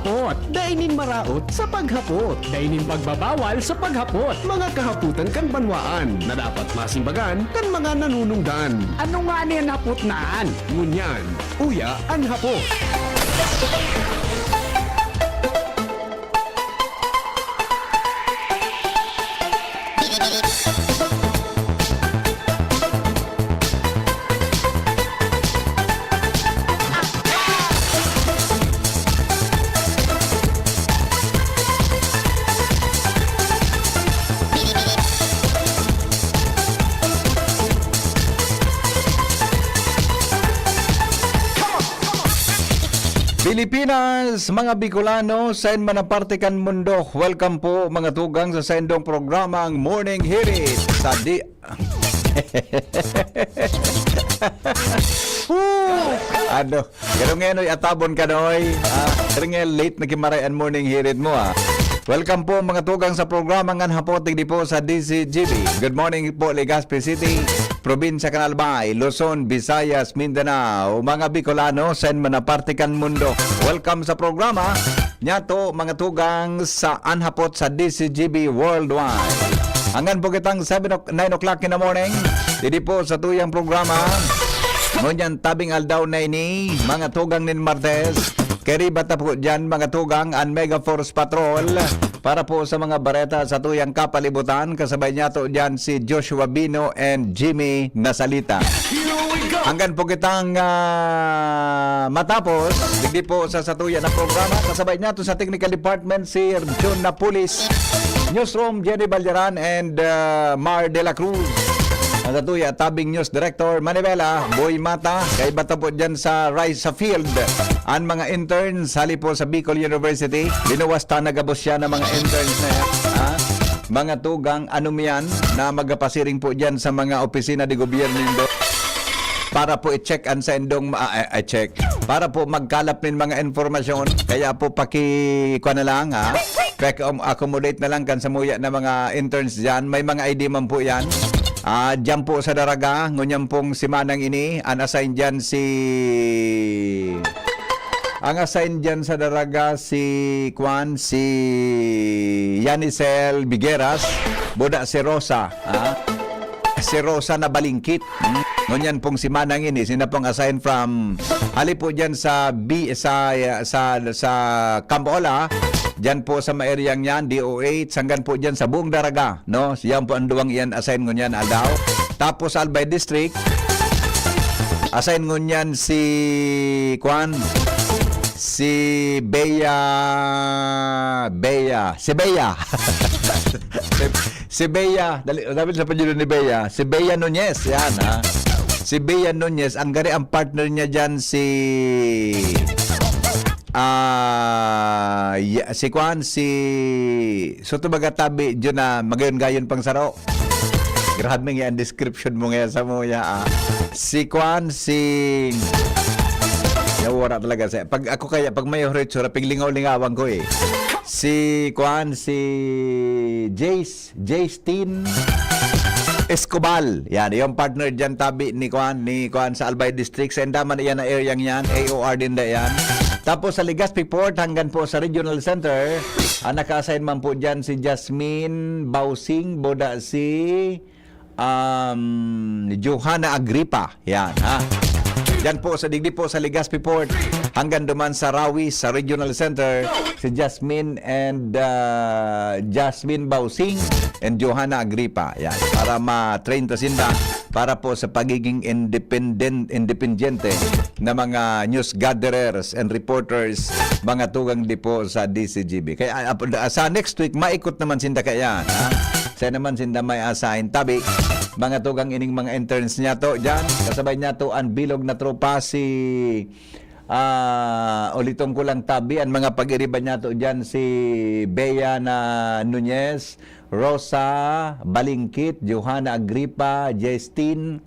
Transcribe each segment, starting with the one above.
hapot. Dainin maraot sa paghapot. Dainin pagbabawal sa paghapot. Mga kahaputan kan banwaan na dapat masimbagan kan mga nanunungdan. Ano nga niyan hapot naan? Ngunyan, uya ang hapot. Pilipinas, mga Bicolano, sa manaparte kan mundo. Welcome po mga tugang sa sendong programang Morning Hirit sa Ano, ganun ngayon atabon ka noy. Ringel late na kimarayan Morning Hirit mo Welcome po mga tugang sa programang Anhapotig di po sa DCGB. Good morning po Legazpi City, Probinsya Canalbay, Luzon, Visayas, Mindanao, mga Bicolano, sa manaparte kan mundo. Welcome sa programa nyato mga tugang sa Anhapot sa DCGB Worldwide. Hanggang po kitang 9 o'clock in the morning. Didi po sa tuyang programa. Ngunyan tabing aldaw na ini, mga tugang nin Martes. Keri bata po dyan mga tugang ang Mega Force Patrol para po sa mga bareta sa tuyang kapalibutan. Kasabay niya to dyan si Joshua Bino and Jimmy Nasalita. Hanggang po kitang matapos, hindi po sa satuyan na programa. Kasabay niya to sa Technical Department si John Napulis, Newsroom Jenny Balderan and Mar De La Cruz. Ang satuya, tabing news director Manibela, Boy Mata, kay bata po dyan sa Rise sa Field. Ang mga interns, hali po sa Bicol University, binuwasta nagabos siya ng mga interns na yan. Mga tugang anumian na magapasiring po dyan sa mga opisina de gobyerno nindo para po i-check ang sendong check. Para po magkalap ng mga informasyon. Kaya po kuha na lang accommodate na lang kan sa muya na mga interns dyan. May mga ID man po yan. Diyan po sa Daraga, ngunyan pong si Manang ini, ang assign dyan sa Daraga si Yanisel Bigueras, boda si Rosa, si Rosa na balingkit. Ngunyan pong si Manang ini, sina pong assign from, hali po dyan sa Campola, dyan po sa maeryang yan, DOH, hanggang po dyan sa buong Daraga, no? Yan po ang duwang iyan, assign ngunyan aldaw. Tapos Albay District, assign ngunyan si Bea. Si Bea, dali sa panjulo ni Bea, si Bea Nunez, yan Si Bea Nunez, ang gari ang partner niya dyan si Soto Bagatabi dyan na magayon-gayon pang saro. Grabe nga ang description mo nga sa muya. Nawara talaga sa pag ako kaya pag may horitsura piglingaw-lingawan ko Si Jace Escobal. Yan, yung partner dyan tabi ni Kuan sa Albay District. Sa endaman yan na area yan. AOR din na yan. Tapos sa Legazpi Port hanggang po sa Regional Center, naka-assign man po dyan si Jasmine Bausing, boda si Johanna Agripa. Yan, Diyan po sa digdi po sa Legazpi Port hanggang duman sa Rawi sa Regional Center si Jasmine Bausing and Johanna Agripa. Yan, para ma-train to sinda para po sa pagiging independyente na mga news gatherers and reporters, mga tugang di po sa DCGB. Kaya sa next week maikot naman sinda kaya Sa naman sinda may assign tabi mga tugang ining mga interns niya to dyan. Kasabay niya to ang bilog na tropa si ulitong ko lang tabi ang mga pag-iriba niya to dyan si Bea na Nunez, Rosa Balingkit, Johanna Agripa, Justine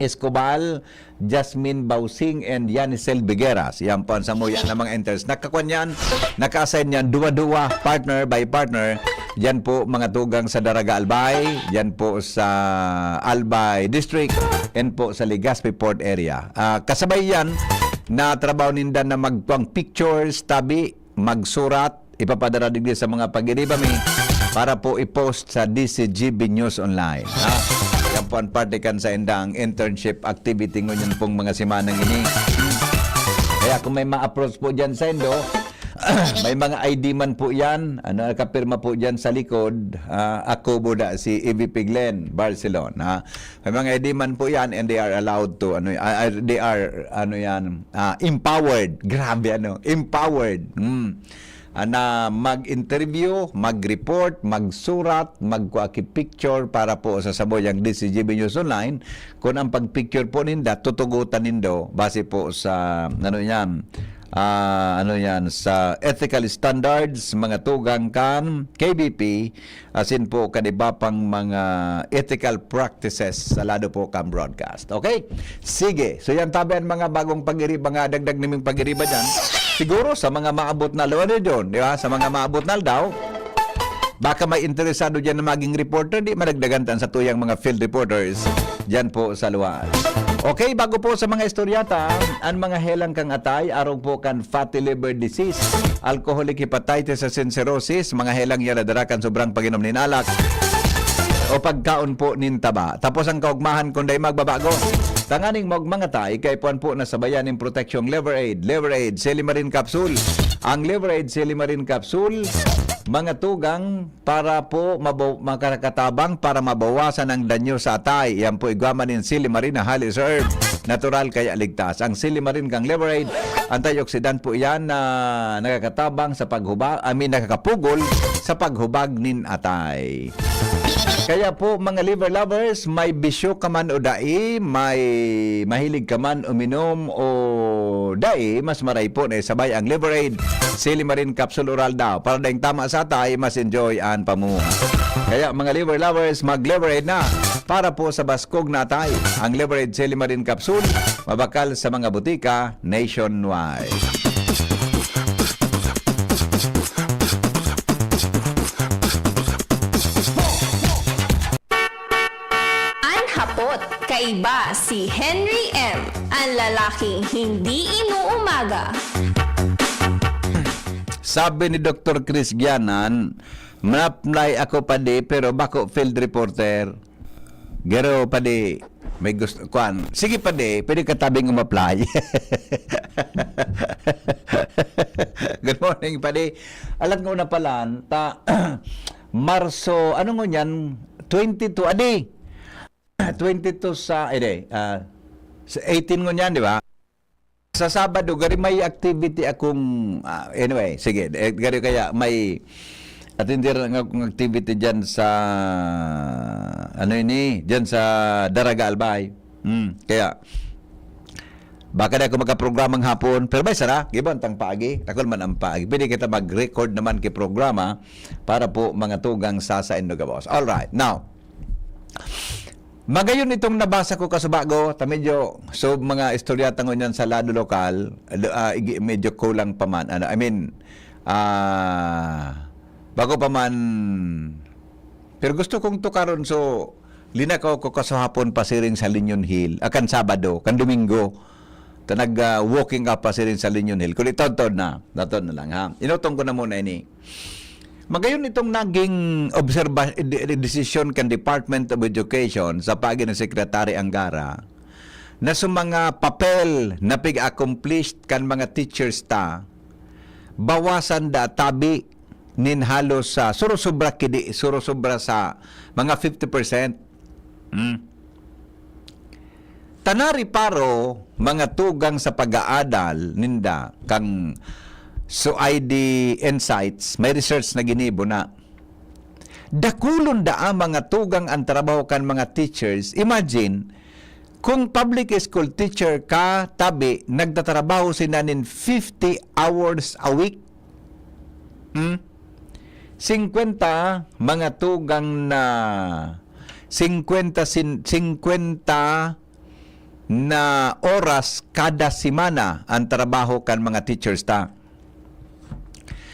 Escobal, Jasmine Bausing, and Yanisel Bigueras. Yan po ang samuya ng mga interns. Nakakuan yan, naka-assign yan, duwa-duwa, partner by partner. Yan po mga tugang sa Daraga Albay, yan po sa Albay District, and po sa Legazpi Port area. Kasabay yan na trabaho ninda na magpang pictures, tabi, magsurat, ipapadara digdi sa mga pag-iriba mi para po i-post sa DCGB News Online. Ha? Yan po ang parte kan sa indang internship activity ngunyan pong mga simanang ini. Kaya kung may ma-approach po dyan sa Indo, may mga ID man po yan, nakapirma po dyan sa likod, ako buda si EVP Glenn Barcelona. May mga ID man po yan and they are allowed to, empowered. Grabe, empowered. Na mag-interview, mag-report, magsurat, magkuaki-picture para po sa saboyang DCGB News Online. Kung ang pag-picture po ninda, tutugutan nindo base po sa sa ethical standards, mga tugang kan KBP, asin po kaniba pang mga ethical practices sa lado po kan broadcast. Okay? Sige. So yan tabi ang mga bagong pag-iriba, mga dagdag naming pag-iriba dyan. Siguro sa mga maabot na lawan doon, di ba? Sa mga maabot na daw, baka may interesado dyan na maging reporter, di madagdagantan sa tuyang mga field reporters dyan po sa luwan. Okay, bago po sa mga istoryata, ang mga helang kang atay, araw po kan fatty liver disease, alcoholic hepatitis and cirrhosis, mga helang yaladarakan sobrang pag-inom nin alak, o pagkaon po nin taba. Tapos ang kaugmahan kung day magbabago. Tanganing mga tay, kay puan po na sabayan ng protection Liver Aid Silimarin Capsule. Ang Liver Aid Silimarin Capsule, mga tugang para po makakatabang para mabawasan ang danyo sa atay. Yan po igwaman ng Silimarin na halis herb. Natural kaya ligtas. Ang Silimarin kang Liver Aid, antioxidant po yan na nakakatabang sa paghubag, nakakapugol sa paghubag nin atay. Kaya po mga liver lovers, may bisyo ka man o dai, may mahilig ka man uminom o dai, mas maray po na sabay ang Liver Aid Silimarin Capsule Oral daw. Para daing tama sa atay, mas enjoy ang pamuha. Kaya mga liver lovers, mag-Liver Aid na para po sa baskog na atay. Ang Liver Aid Silimarin Capsule, mabakal sa mga butika nationwide. Kaiba si Henry M., ang lalaking hindi inuumaga. Sabi ni Dr. Chris Gianan, ma-apply ako pa di, pero bako field reporter. Gero pa di, may gusto, kuan. Sige pa di, pwede katabing um-apply. Good morning pa di. Alam ko na pala, Marso, ano nga yan? 22, adi. 22 sa 18 ngon yan, di ba? Sa Sabado gari may activity akong anyway, sige, gari kaya may attender ng activity diyan sa diyan sa Daraga Albay. Kaya baka na ako magka-programang hapon, pero may sara, gibon tang paagi, takol man ang paagi. Pwede kita mag-record naman kay programa para po mga tugang sa Indogabos. All right. Now, magayon itong nabasa ko kasubago, medyo so mga istoryata ngon yan sa lado lokal, medyo kulang pa man. Bago pa man, pero gusto kong tukaron, so linakaw ko kasahapon pasiring sa Linyon Hill, akan Sabado, kan Domingo, walking up pasiring sa Linyon Hill. Kung itod-tod na lang ha. Inutong ko na muna ini. Magayon itong naging decision kan Department of Education sa pagi ng Secretary Angara na sa mga papel na pig-accomplished kan mga teachers ta, bawasan da tabi nin halos sa surusubra sa mga 50%. Tanari paro mga tugang sa pag-aadal ninda kang so ID Insights, may research na ginibo na dakulon da ang mga tugang ang trabaho kan mga teachers. Imagine kung public school teacher ka tabi nagtatrabaho sila nin 50 hours a week. 50 mga tugang na 50 na oras kada semana ang trabaho kan mga teachers ta.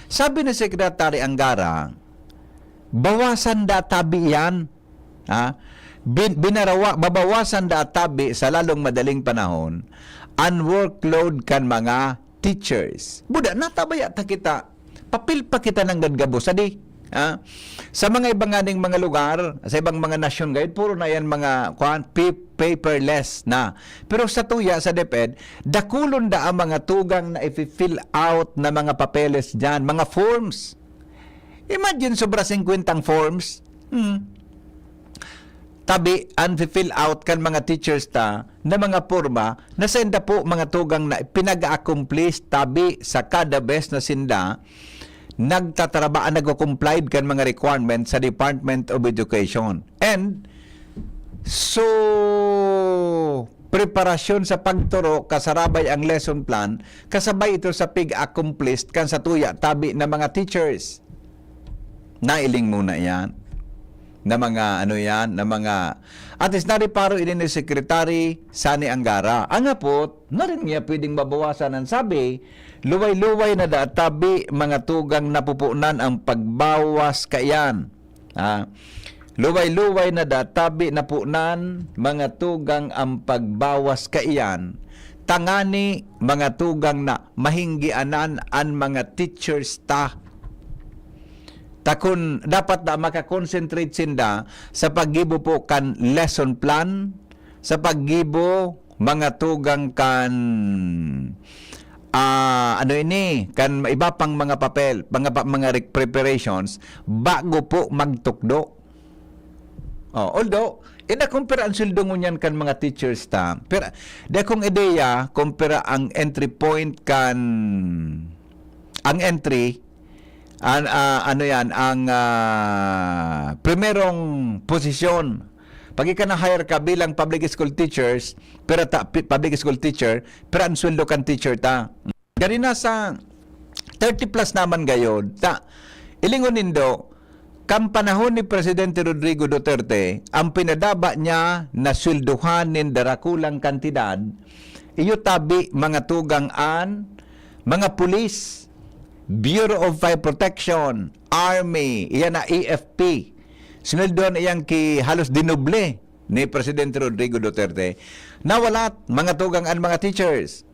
Sabi ni Secretary Angara, bawasan da tabi yan. Babawasan da tabi sa lalong madaling panahon ang workload kan mga teachers. Buda, natabaya ta kita. Papil pa kita ng gadgabo. Sadi. Sa mga ibang aning mga lugar, sa ibang mga nasyon ngayon, puro na yan mga paperless na. Pero sa tuya, sa DepEd, dakulon da ang mga tugang na i-fill out na mga papeles dyan, mga forms. Imagine, sobra 50 forms. Tabi, fill out kan mga teachers ta na mga forma na senda po mga tugang na pinag-accomplish tabi sa kada best na sinda nagtatrabaan, nag-complied kan mga requirements sa Department of Education. And so preparasyon sa pagturo kasarabay ang lesson plan kasabay ito sa pig-accomplished kan sa tuya tabi na mga teachers. Nailing muna yan na mga na mga at least nariparo ini ni Secretary Sani Angara. Ang apot, na rin niya pwedeng mabawasan ang sabi, luway-luway na databi mga tugang napupunan ang pagbawas kayan. Luway-luway na databi napunan mga tugang ang pagbawas kaiyan. Tangani mga tugang na mahinggianan ang mga teachers ta. Takon dapat na makakonsentrate sinda sa paggibo po kan lesson plan, sa paggibo mga tugang kan kan iba pang mga papel, mga preparations bago po magtukdo. Although kumpara ang sweldo ngunyan kan mga teachers ta. Pero kung ideya kumpara ang entry point kan ang entry ang primerong posisyon. Pag ka na-hire ka bilang public school teachers, public school teacher, pero ang sweldo kan teacher ta. Ganina sa 30 plus naman gayon, ilingon nindo, kam panahon ni Presidente Rodrigo Duterte, ang pinadaba niya na swelduhan nin darakulang kantidad, iyo tabi mga tugang mga pulis, Bureau of Fire Protection, Army, iyan na AFP. Sinulduhan iyang halos dinoble ni Presidente Rodrigo Duterte. Nawalat mga tugang ang mga teachers.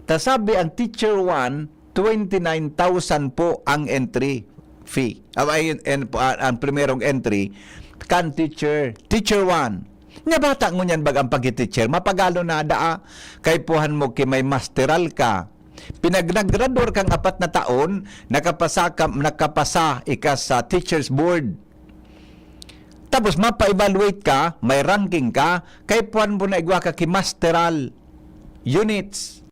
Tasabi ang Teacher 1, 29,000 po ang entry fee. Ang primerong entry kan teacher. Teacher 1. Nga bata ngunyan bag ang pag-teacher. Mapagalo na daa. Kay puhan mo may masteral ka. Pinag-graduate kang 4 na taon, nakapasa ika sa teachers board. Tapos mapa-evaluate ka, may ranking ka, kay puan mo na igwa ka masteral units.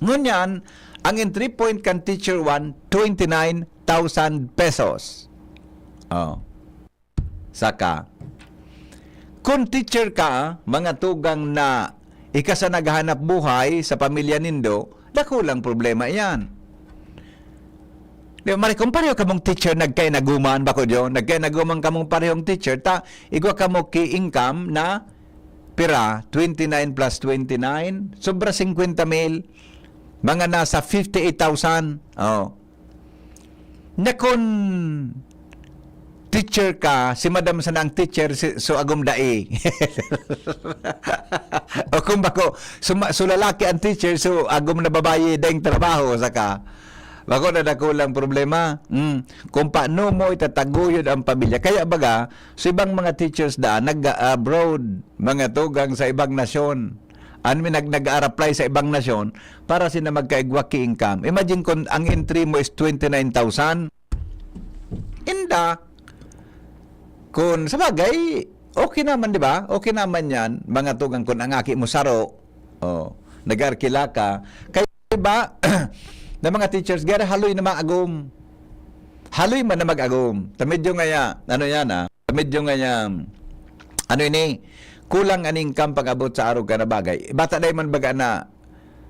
Ngunyan, ang entry point kan teacher 1, 29,000 pesos. Saka, kung teacher ka, mga tugang na sa naghahanap buhay sa pamilya nindo, dakulang problema yan. Kung pareho kamong teacher nagkay-naguman, bako dyan, nagkay-naguman kamong parehong teacher, igwa kamo ki-income na pira, 29 plus 29, sobra 50,000, mga nasa 58,000. Na kung teacher ka, si madam sa nang teacher, so agom dai. O kung bako, so lalaki ang teacher, so agom na babae daing trabaho, saka. Bako na dakulang problema. Kung paano mo itataguyod ang pamilya. Kaya baga, so ibang mga teachers nag-abroad, mga tugang sa ibang nasyon. Nag-apply sa ibang nasyon para sila magkaigwaki income. Imagine kung ang entry mo is 29,000. Inda, kung sa bagay, okay naman, di ba? Okay naman yan, mga tugang kung ang aki mo saro, nag-arkila ka. Kaya ba, na mga teachers, gara haloy na mag-agom. Haloy man na mag-agom. Tamidyo nga ya, tamidyo nga ya, kulang aning kampang abot sa araw ka na bagay. Bata day man baga na,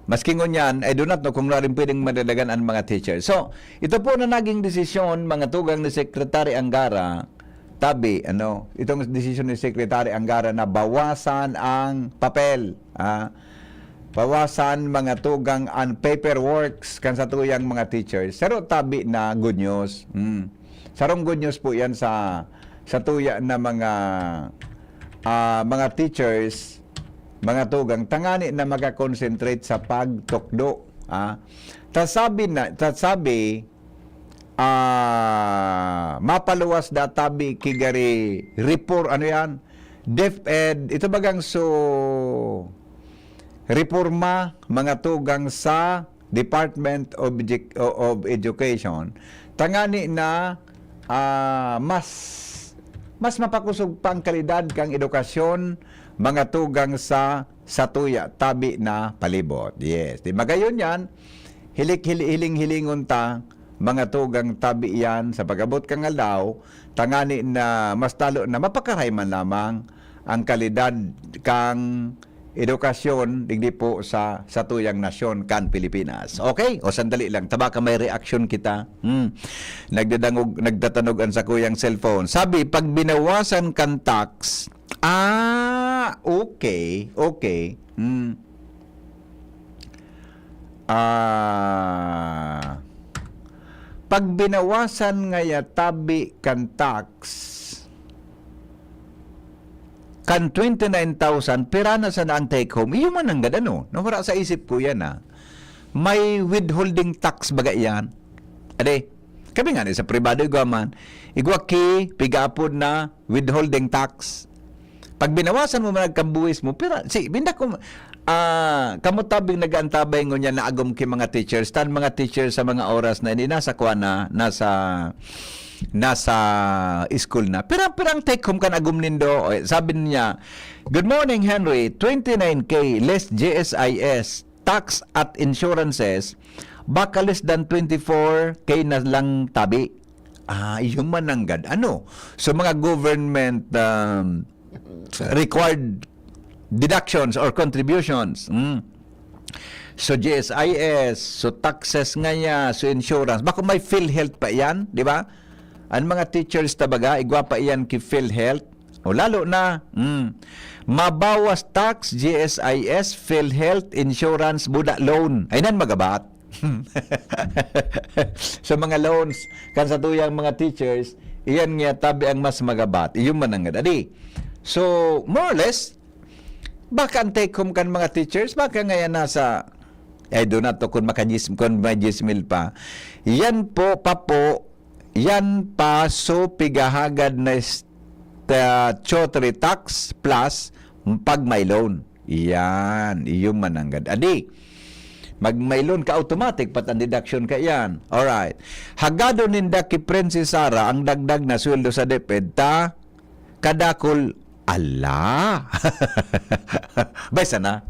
maski ngunyan, I do not know kung narin pwedeng madalagan ang mga teachers. So, ito po na naging desisyon, mga tugang ni Secretary Angara, itong desisyon ni Secretary Angara na bawasan ang papel, bawasan mga tugang ang paperworks kan sa tuyang mga teachers. Pero tabi na good news. Sarong good news po yan sa tuya na mga teachers, mga tugang, tangani na makakonsentrate sa pagtukdo. Tasabi mapaluwas da tabi kigari report ano yan DepEd ito bagang reforma mga tugang sa Department of Education tangani na mas mapakusog pa ang kalidad kang edukasyon mga tugang sa tuya tabi na palibot. Yes, di magayon yan hiling-hilingon ta mga tugang tabi yan sa pag-abot kang alaw tangani na mas talo na mapakarayman lamang ang kalidad kang edukasyon digdi po sa tuyang nasyon kan Pilipinas. Okay? O sandali lang tabaka may reaction kita. Nagtatanogan sa kuyang cellphone. Sabi pag binawasan kan tax okay. Pag binawasan ngaya tabi kan tax kan 29,000 pera na sa ang take home iyo man ang gadano nawara sa isip ko yan may withholding tax baga yan ade kami nga sa pribado igwaman igwaki pigapod na withholding tax pag binawasan mo nagkambuwis mo pera binda ko kamutabing nag-antabay ngunya na agom ki mga teachers tan mga teachers sa mga oras na ini nasa kuana nasa school na pirang take home kan agom nindo sabi niya good morning Henry 29k less GSIS tax at insurances baka less than 24k na lang tabi yung mananggad so mga government required deductions or contributions. So GSIS, so taxes nga niya, so insurance. Bako may PhilHealth pa yan, di ba? Ang mga teachers tabaga, igwa pa yan ki PhilHealth. O lalo na, mabawas tax, GSIS, PhilHealth, insurance, buda loan. Ay nan magabat. So mga loans, kan sa tuyang mga teachers, iyan nga tabi ang mas magabat. Iyon man ang adi. So, more or less, baka ang take home kan mga teachers, baka ngayon nasa, ay doon na to kung may 10,000 pa. Yan so pigahagad na chotri tax plus pag may loan. Yan, iyong mananggad. Adi, may loan ka automatic pat ang deduction ka yan. Alright. Hagado ninda ki Princess Sara ang dagdag na sweldo sa DepEd kadakol Baysa na.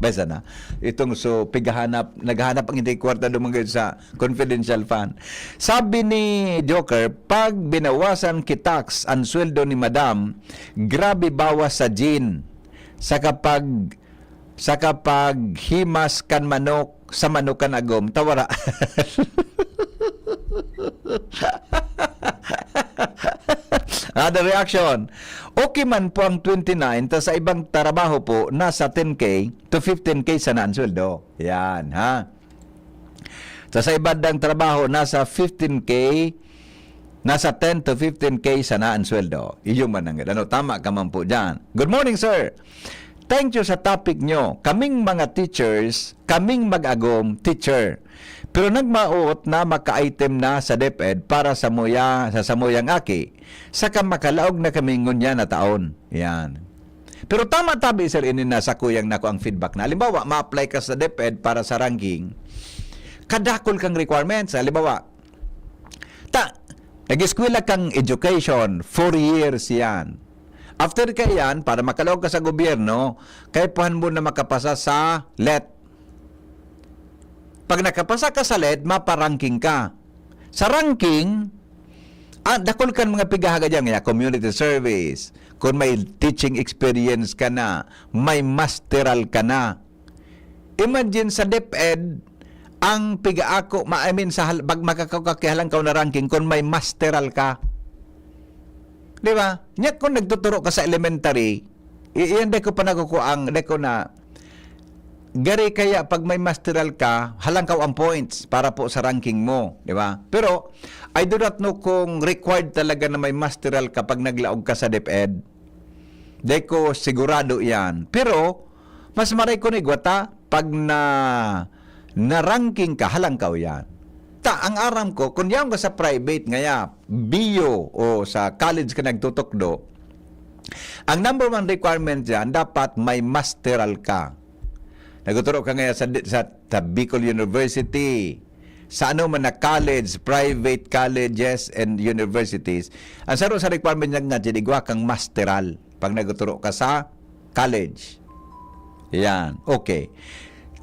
Itong so naghahanap ang hindi kwarta dumangay sa confidential fund. Sabi ni Joker, pag binawasan ki tax ang sweldo ni Madam, grabe bawas sa gin. Sa kapag himas kan manok sa manukan agom tawara. The reaction. Okay man po ang 29, ta sa ibang trabaho po, nasa 10K to 15K sa nansweldo. Yan, ha? Sa ibang trabaho, nasa 15K, nasa 10 to 15K sa nansweldo. Iyon man ang tama ka man po dyan. Good morning, sir. Thank you sa topic nyo. Kaming mga teachers, kaming mag-agom teacher. Pero nagmaot na maka-item na sa DepEd para sa samuyang aki. Saka makalaog na kami ngunya na taon. Yan. Pero tama tabi sir ini na sa kuyang nako ang feedback na. Halimbawa, ma-apply ka sa DepEd para sa ranking. Kadakol kang requirements. Halimbawa, nag-eskwela kang education, 4 years yan. After ka yan, para makalaog ka sa gobyerno, kaipuhan mo na makapasa sa LET. Pag nakapasa ka sa LED, maparanking ka. Sa ranking, dakol kan mga pigahaga dyan, community service, kung may teaching experience ka na, may masteral ka na. Imagine sa DepEd, ang pigaako, pag makakakihalang ka na ranking, kung may masteral ka. Di ba? Nya kung nagtuturo ka sa elementary, iyan deko pa nakukuang, deko na, gari kaya pag may masteral ka, halangkaw ang points para po sa ranking mo, di ba? Pero I do not know kung required talaga na may masteral ka pag naglaog ka sa DepEd. Deko sigurado 'yan. Pero mas maray ko ni gwata pag na ranking ka, halangkaw yan. Ang aram ko, kung yan ka sa private ngaya, bio o sa college ka nagtutukdo, ang number one requirement dyan, dapat may masteral ka. Nagtuturo ka ngaya sa Bicol University, sa ano man na college, private colleges and universities. Ang saro sa requirement niya nga, igwa kang masteral pag nagtuturo ka sa college. Yan, okay.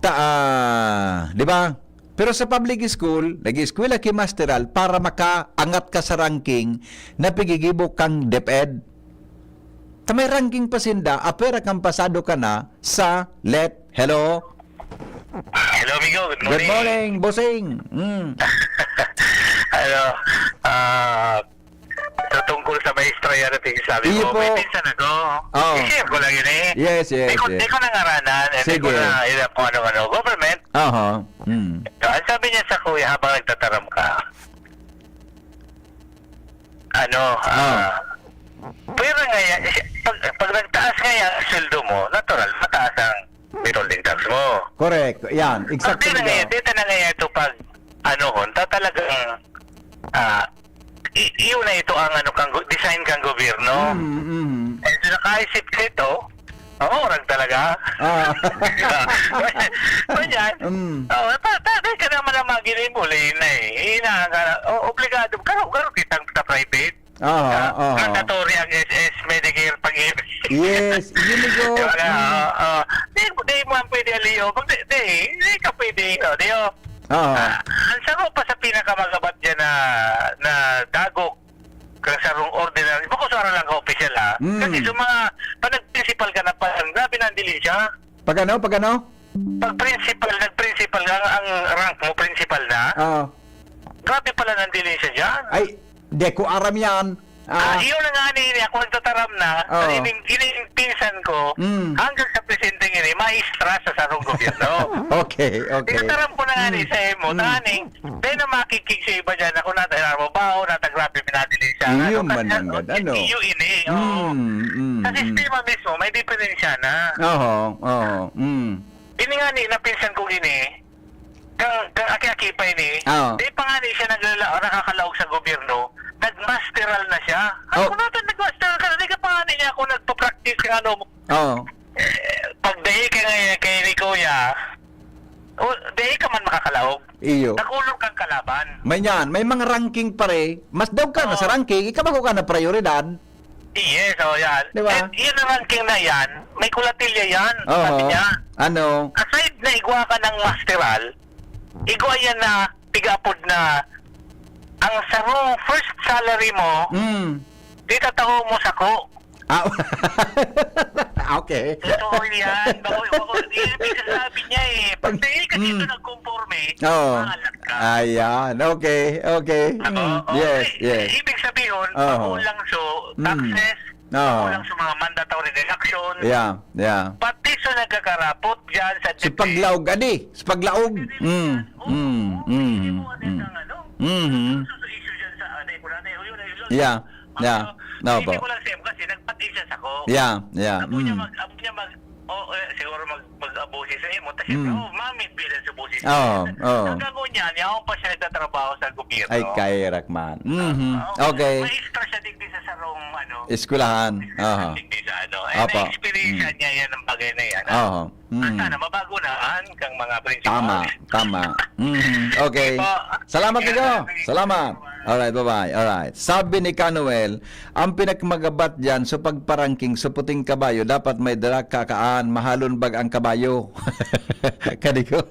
Di ba? Pero sa public school, nag-eskwela ki masteral para makaangat ka sa ranking na pigigibok kang DepEd. May ranking pa sinda, apera kang pasado ka na sa LET. Hello? Hello, amigo. Good morning. Good morning, bossing. Tungkol sa maestro yan at sabi Iyo mo, po. may pinsan ako. Oo. I-share ko lang yun eh. Yes. Di ko nangaranan. Hindi Sige. ko na yun kung ano-ano. Government. Aha. Ang sabi niya sa kuya habang nagtataram ka, pero ngayon, pag nagtaas ngayon ang sweldo mo, natural, mataas ang withholding tax mo. Correct. Yan. Exactly. Dito na ngayon ito pag talagang iyon na ito ang design kang gobyerno. Eh, so nakaisip ka ito, rag talaga. Ganyan. Tatay ka naman ang maginibulin na eh. Obligado. Karo kitang sa private. Mandatory ang SS Medicare pag-ibig. Yes. Yun go. Di mo ang pwede aliyo. Di ka pwede. Ang saro pa sa pinakamagabat dyan na dagok kang sarong ordinary. Bako sa lang ka official ha. Kasi sa mga nag-principal ka na pa, grabe na ang dilisya. Pag ano? Nag-principal ka, ang rank mo principal na. Grabe pala ng dilisya dyan. Ay, de ko aram yan. Iyon na nga ako nagtataram na. Ining pinsan ko, hanggang sa presente ngayon, maestra sa sarong gobyerno. Okay. Tinataram ko na nga sa emo, taning, dahil na makikig sa iba dyan, ako natagarabaw, natagrabe pinadili siya. Iyo man ang Iyo ini. Sa sistema mismo, may diferensya na. Ini nga ni, napinsan ko gini, kang aki-aki pa ini, di pa nga ni siya nakakalaog sa gobyerno, nagmasteral na siya. Ako natin nagmasteral ka, di ka pa nga niya ako nagpa-practice ka pag dahi ka nga kay ni Kuya, dahi ka man makakalaog. Iyo. Nakulong kang kalaban. May mga ranking pare. Mas daw ka na sa ranking, ikabago ka na prioridad. Yes, yan. Diba? And yan ang ranking na yan, may kulatilya yan, sabi niya. Ano? Aside na igwa ka ng masteral, igwa yan na pigapod na ang sarong first salary mo, di tataho mo sa ko. Okay. Totoo yan. Ibig sabi niya eh. Pag dahil ka dito nagkonforme, mahalat ka. Ayan. Okay. Yes. Ibig sabihin, makulang sa taxes, makulang sa mga mandatory deduction. Yeah. Pati sa nagkakarapot dyan sa Si paglaog, adi. Si paglaog. Yeah. No po. Hindi ko lang siya kasi nagpati siya sa ko. Yeah. Abo niya siguro mag-abusi sa imo. Tapos mamit bilang sa abusi sa imo. Ang gagawin niya ako pa siya nagtatrabaho sa gobyerno. Ay, kairak man. Okay. Maestra siya digdi sa sarong Eskwelahan. digdi sa Apo. Na-experience niya yan ang bagay na yan. Sana mabago na kang mga principal. Tama. Okay. Salamat nito. Salamat. Alright, bye-bye. Alright. Sabi ni Canuel, ang pinakmagabat dyan sa pagparangking sa puting kabayo, dapat may dala kakaan, mahalon bag ang kabayo. Kaniko.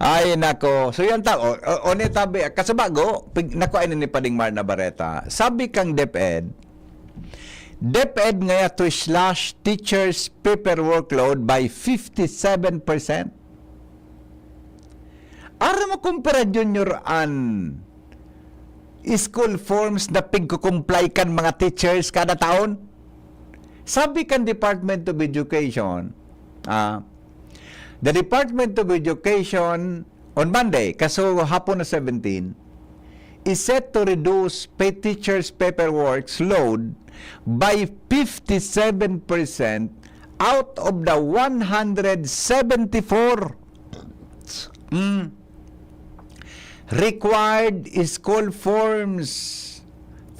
Ay, nako. So yan tao. One tabi. Kasabago, nako ay ni Pading Mar Navarrete. Sabi kang DepEd ngaya to slash teachers' paper workload by 57%. Ara mo kumpara junior an school forms na pigko-comply kan mga teachers kada taon? Sabi kan Department of Education, the Department of Education on Monday, kaso hapon na 17, is set to reduce teachers' paperwork load by 57% out of the 174 Required school forms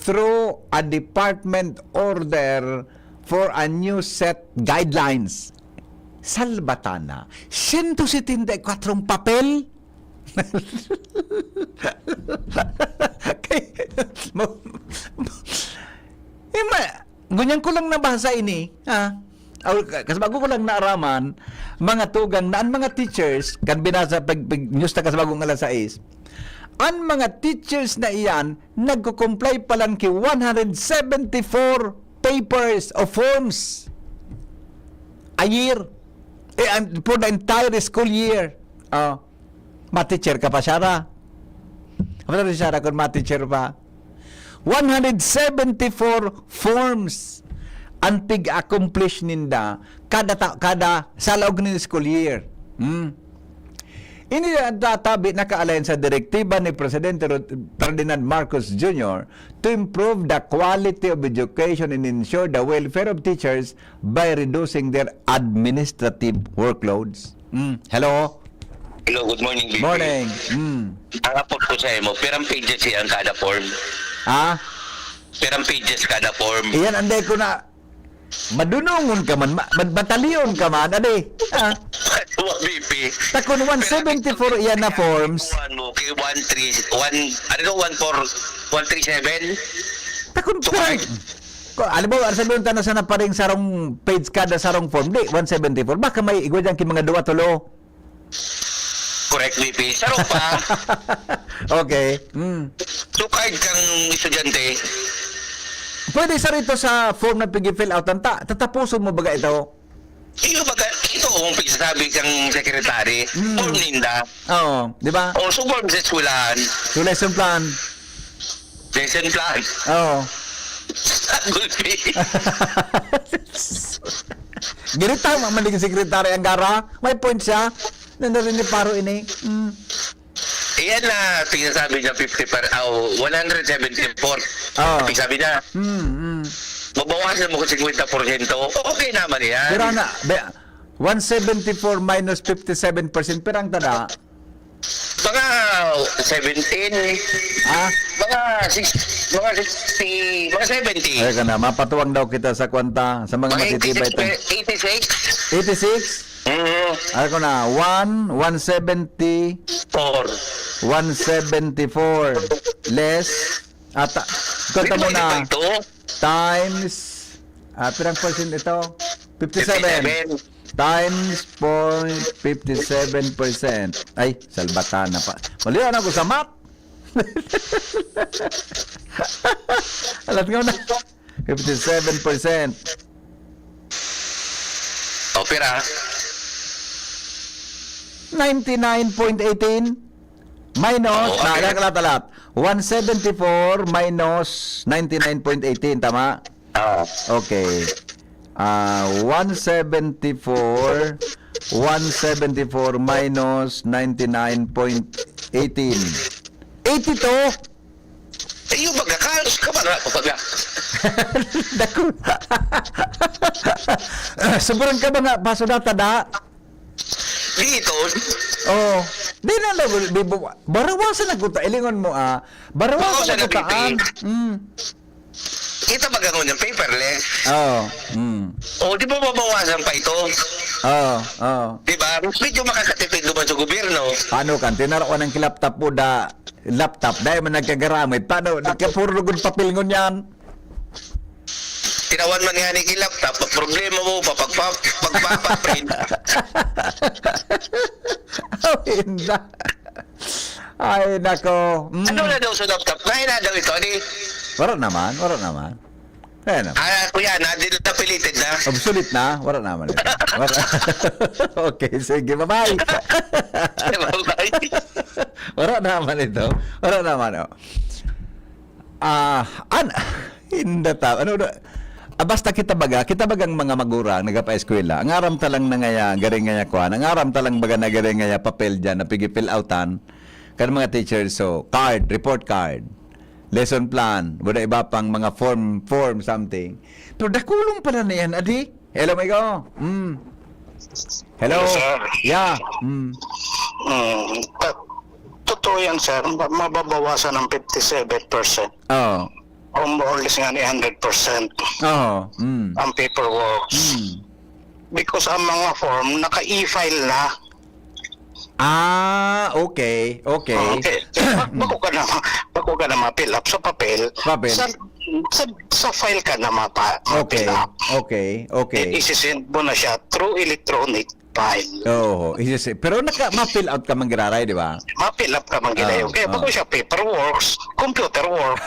through a department order for a new set guidelines. Salbatana, 174 papel. Ganyan ko lang nabasa ini, kasi bago ko lang naaraman, mga tugang na ang mga teachers, kan binasa pag news na kasabagong alas 6, ang mga teachers na iyan, nagko-comply pa lang ki 174 papers o forms a year. For the entire school year. Ma-teacher ka pa, Shara? Ano rin, Shara, kung ma-teacher pa? 174 forms ang pig-accomplish ninda kada sa laog ng school year. Ini databi nakaalign sa direktiba ni Presidente Ferdinand Marcos Jr. to improve the quality of education and ensure the welfare of teachers by reducing their administrative workloads. Hello? Hello, good morning, Bibi. Morning. Ang report ko sa mo, perang pages ang kada form. Perang pages kada form. Iyan, anday ko na madunungon ka man, bataliyon ka man, ade. Wa, Bibi. Takon 174 iyan na forms. Mo kay 137. Takon perang. Alam mo, sabihin ta na sana paring sarong page kada sarong form. Di, 174. Baka may igwa dyan ki mga duwa tulo. Correct, Bibi. Saro pa. Okay. So, kahit kang estudyante, Pwede sa rito sa form na pag-fill out ang tatapuson mo baga ito? ito ang pagsasabi kang sekretary, form ninda. Oo, di ba? O, so form sa eskwelahan, So lesson plan. lesson plan. Oo. Gulpi. Ginita mamalig ang sekretary ang gara. May point siya. Nandarin ni Paro ini. Iyan na, pinasabi niya 174. Pinasabi niya, mabawasan mo ko 50%. Okay naman yan. Pero na, 174 minus 57%. Pero ang tada, Mga 17, mga 60, mga 70. ay ka na, mapatuwang daw kita sa kwanta, sa mga matitibay. 86. 86? Ay ko na, 174 less, kwenta mo na, times, pirang percent ito? 57. Times 0.57%. Ay, salbatan na pa. Maliwan ako sa math. Alat nga na. 57%. O, pira. 99.18 minus, talat. 174 minus 99.18, tama? Okay. 174 minus 99.18. 82. Yung magkakalos ka ba? Dako. Sobrang ka ba nga paso na tada? Dito. Oh, di na lang barawasan na guta. Ilingon mo barawasan na gutaan. Kita ba ganun yung paperless? O, di ba mabawasan pa ito? Di ba? Medyo makakatipid naman sa gobyerno. Paano kan? Tinaro ko ng laptop po laptop. Dahil man nagkagaramit. Paano? Nagkapurugod papel ngon yan. Tinawan man nga ni laptop. Problema mo pa pagpapaprint. Hindi. Ay, nako. Ano na daw sa laptop? Kaya na daw ito, di? Wala naman. Kaya naman. Kuya, napilited na. Obsolete na? Wala naman ito. Okay, sige. Bye-bye. Wala naman ito. Wala naman. Hindi ta. Basta kita bagang mga magurang nagapa-eskwela. Ang aram talang na ngaya, garing ngaya kuhan. Ang aram talang baga na garing ngaya papel dyan, na pigi-fill outan. Kan mga teachers, so, report card. Lesson plan, wala iba pang mga form something. Pero dakulong pala na yan, adi. Hello, Migo. Hello. Hello, sir. Yeah. Totoo yan, sir. Mababawasan ng 57%. Oh. O more or less nga ni 100% Oh. ang paperwork. Because ang mga form, naka-e-file na. Okay. Okay. Bako ka na ma-fill up sa papel. Sa file ka na ma-fill up. Okay. Isisend mo na siya through electronic file. Oh, pero ma-fill out ka man giraray, di ba? Ma-fill up ka man ginayon. Kaya bako siya paperwork, computer work.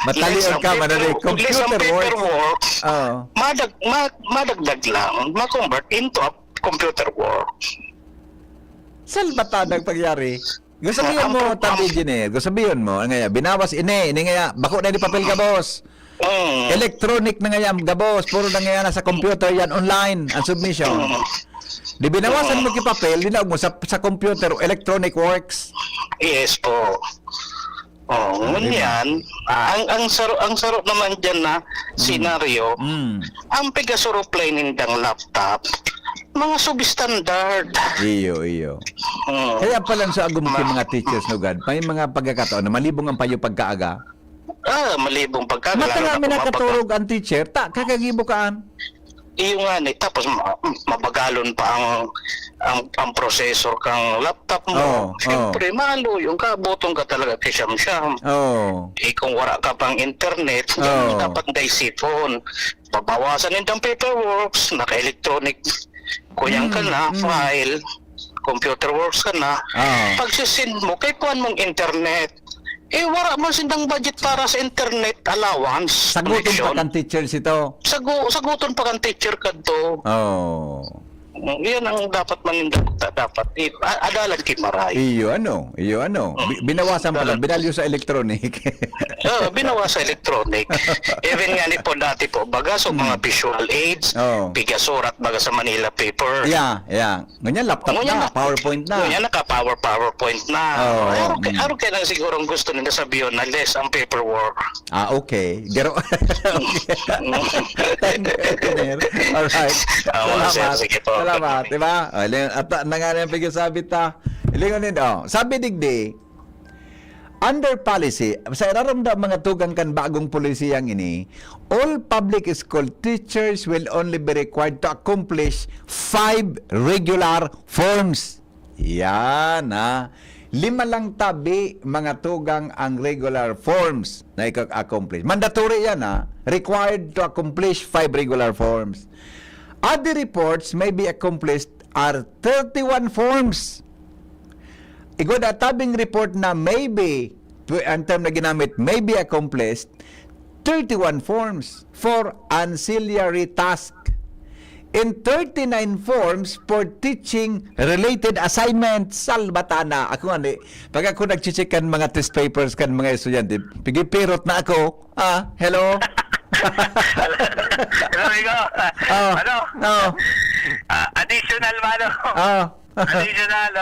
Matalion ka man na computer work. Madagdag lang, ma-convert into a computer work. Saan ba pagyari? Gusabihin mo, Tabi Engineer. Gusabihin mo, ngaya, binawas ini ngaya, bako na di papel ka, boss. Electronic na ngaya, gabos. Puro na ngaya nasa computer yan, online, ang submission. Di binawasan mo papel, dinawag mo sa computer, electronic works. Yes po. Ngunyan, ang sarap naman dyan na senaryo, ang Pegasuro plane nindang laptop, mga substandard. Iyo. Kaya pala sa agum mga teachers no God, may mga pagkakataon na malibong ang payo pagkaaga. Malibong pagkaaga. Matangami nakaturog ang teacher, kakagibukaan. Iyo nga ni, tapos mabagalon pa ang processor kang laptop mo. Siyempre, maluyong ka, butong ka talaga kay siyam-siyam. Kung wala ka pang internet, dapat day sipon. Babawasan nitong paperwork, naka-electronic. Kuyang ka na, file, computer works ka na. Pagsisind mo, kay kuhan mong internet. Wala man sindang budget para sa internet allowance. Sagutin pa kang teachers ito. Saguton pa kang teacher ka to. Yan ang dapat dapat adalan kay Maray. Iyo ano. Binawasan pa lang, binalyo sa electronic. Binawas sa electronic. Even nga ni po dati po, baga so mga visual aids, Pigasurat baga sa Manila paper. Yeah. Ngunyan laptop na, PowerPoint na. Ngunyan PowerPoint na. Araw kaya lang siguro ang gusto nila sabihin na less ang paperwork. Okay. Gero. Alright. Sige po. Salamat, diba? At nangyari ang pagkasabit ta. Ilingonin, sabi digdi, under policy, sa iraramdam mga tugang kan bagong polisiyang ini, all public school teachers will only be required to accomplish 5 regular forms. Yan, 5 lang tabi mga tugang ang regular forms na i-accomplish. Mandatory yan, required to accomplish 5 regular forms. Other reports may be accomplished are 31 forms. Igod at tabing report na maybe, ang term na ginamit, may be accomplished, 31 forms for ancillary task. In 39 forms for teaching-related assignments. Salbatana. Ako nga, pag ako nag-check kan mga test papers kan mga estudyante, pigipirot na ako. Hello? Additional Additional,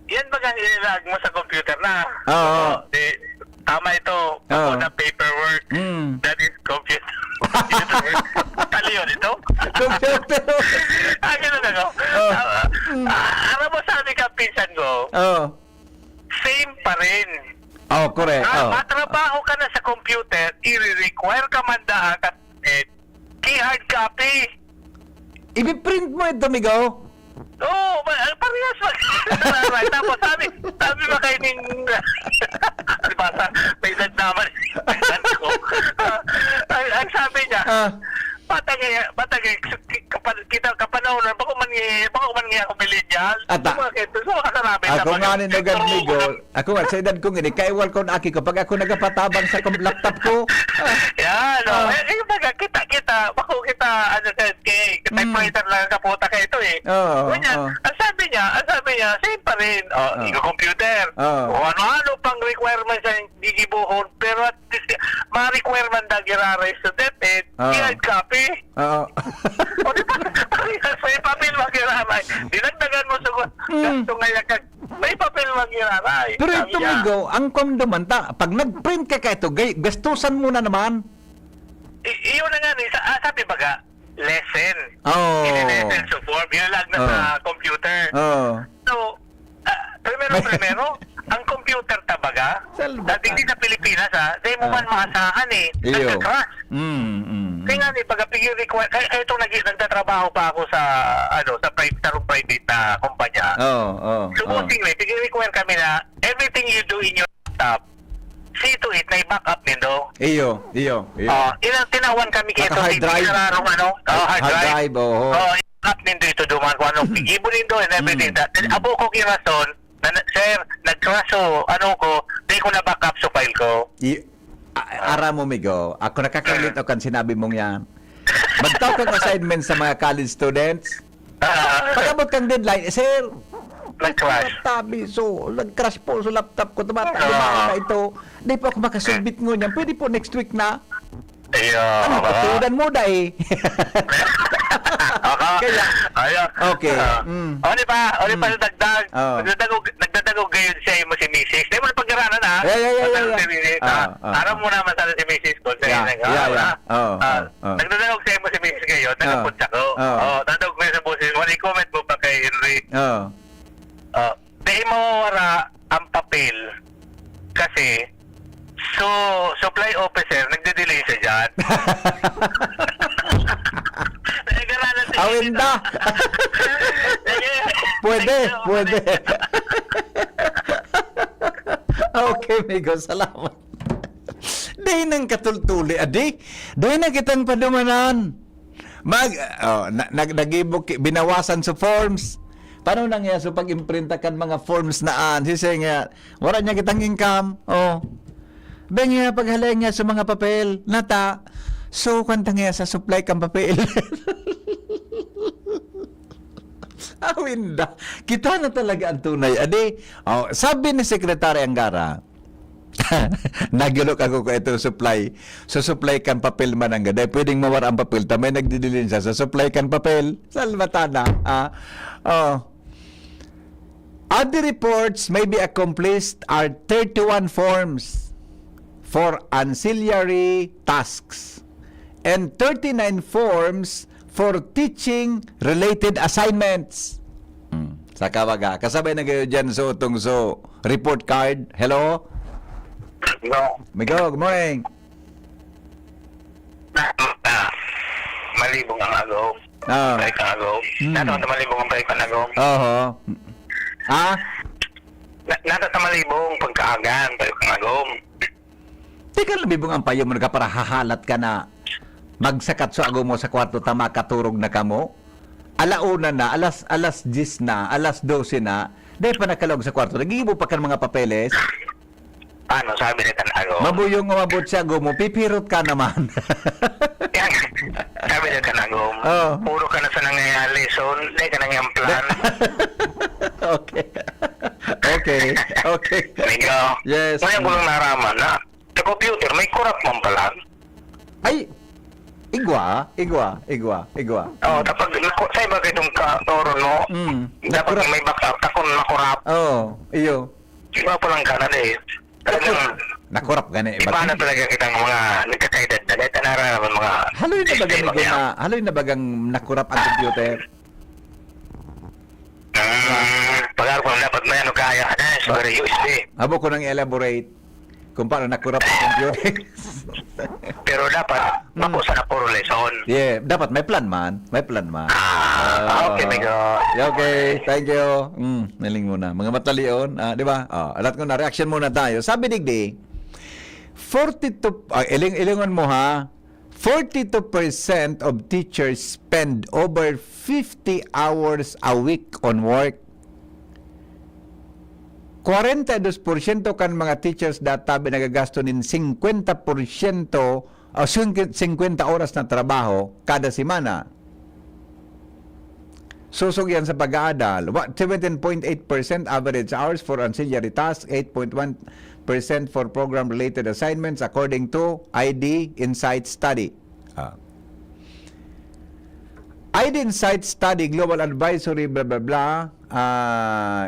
yan ba ang ilag mo sa computer na? Tama ito. Ako na paperwork. That is computer. Tali yun ito? Computer. Ganun ako. Alam mo sabi ka, pinsan ko, same pa rin. Correct. Matrabaho ka na sa computer, i-require ka man daan key hard copy. Ibi-print mo ito, Migo? Parehas ba? Tapos sabi ba kayo ning may nagnaman ko. Ang sabi niya, batagay kita kapanahon bako man nga ako millennial. Ako nga ni Migo. Ako nga sa edad kong ini kaiwal ko na aki ko pag ako nagapatabang sa laptop ko. Yan, kita bako kita typewriter lang kaputa ka ito ang sabi niya same pa rin computer ano pang requirements sa gigibuhon pero at least ma-requirement na giraray sa DepEd hard copy di ba may papel mag-giraray dinagdagan mo sa gasto ngayon may papel mag-giraray pero ito Migo ang komdoman pag nag-print ka ito gastusan mo na naman iyon na nga sabi baga lesson. Oh. In-lesson sa form. Ilalag na sa computer. Oh. So, primero, ang computer tabaga, hindi sa Pilipinas di mo man maasahan Iyo. nagka-crash. Kaya nga pag require, kaya itong nagtatrabaho pa ako sa private na kumpanya. Supposing require kami na everything you do in your laptop, see to it na i-backup nindo. Iyo. Ilang tinawan kami kito Hard drive. Hard drive. Oh. Up nindo ito duman kung anong ibo nindo and everything. Abo ko kirason, sir, nag-crash di ko na-backup sa file ko. Ara mo, Migo. Ako nakakalit kan sinabi mong yan. Magtaw kang assignment sa mga college students. Pag-abot kang deadline, sir, Nag-crash. So, nag-crash po sa laptop ko. Tumatama na ito. Di pa ako makasubmit ngo niyan. Pwede po next week na. Ano, patudan mo dahil. Okay. Oli pa sa dagdag. Nagdadagog gayon siya mo si Mrs. Di mo na pag-aranan ha? Araw mo naman sana si Mrs. ko. Nagdadagog siya mo si Mrs. gayon. Nagapunta ko. Dadagog mo sa busis. Wala comment mo pa kay Henry. Di mo wara ang papel kasi supply officer nagde-delay siya dyan. Awinda. Pwede. Okay, Migo, salamat. Dahil nang katultuli, adi. Dahil na kitang padumanan. Nagibok, binawasan sa forms. Paano nang yan? So, pag-imprinta kan mga forms naan, sisay nga, wala niya kitang income. Bengi nga paghalay nga sa mga papel, nata. So, kanta nga sa supply kang papel. Awinda. Kita na talaga ang tunay. Adi, sabi ni Sekretary Angara, nagilok ako ko ito supply. So, supply kan papel man ang gaday. Pwedeng mawara ang papel. Tamay nagdidilin siya sa supply kan papel. Salvatana. Other reports may be accomplished are 31 forms for ancillary tasks and 39 forms for teaching-related assignments. Sa kawaga, kasabay na kayo dyan so report card. Hello? No. Migo, good morning. Malibong ang agaw. Pray kang agaw. Malibong ang pray kang agaw. Malibong pagkaagan, pray kang agaw. Teka, labibong ang payo mo na para hahalat ka na magsakat sa agaw mo sa kwarto tama katurog na kamo. Alauna na, alas 10 na, alas 12 na, dahil pa nakalog sa kwarto. Nagigibo pa ka ng mga papeles. Ano sabi ni Tanago? Mabuyong umabot sa agaw mo, pipirot ka naman. Sabi ni Tanago, puro ka na sa nangyayari, so hindi ka nangyayang plan. Okay. Migo, yes. Ngayon ko lang naraman na sa computer, may corrupt man pala. Ay, igwa. Tapos sa iba itong katoron mo, dapat may backup, takon nakurap. Iyo. Iba pa lang ka na Nakurap gani. Iba na talaga kitang mga nagkakaedad na dahil tanaraman mga haloy na bagang nakurap ang computer. Pag-aral ko dapat may kaya na siguro USB. Abo ko nang elaborate kung paano nakurap ang computer. Pero dapat makusa na puro lesson. Yeah, dapat may plan man. Okay, my God. Okay, thank you. Naling muna. Mga matalion, di ba? Alat ko na, reaction muna tayo. Sabi digdi, ilingon mo ha, 42% of teachers spend over 50 hours a week on work. 42% kan mga teachers databi nagagasto nin 50% o 50 oras na trabaho kada semana. Susog yan sa pag-aadal. 17.8% average hours for ancillary tasks, 8.1% for program-related assignments according to ID Insight Study. I didn't cite study, global advisory, blah, blah, blah.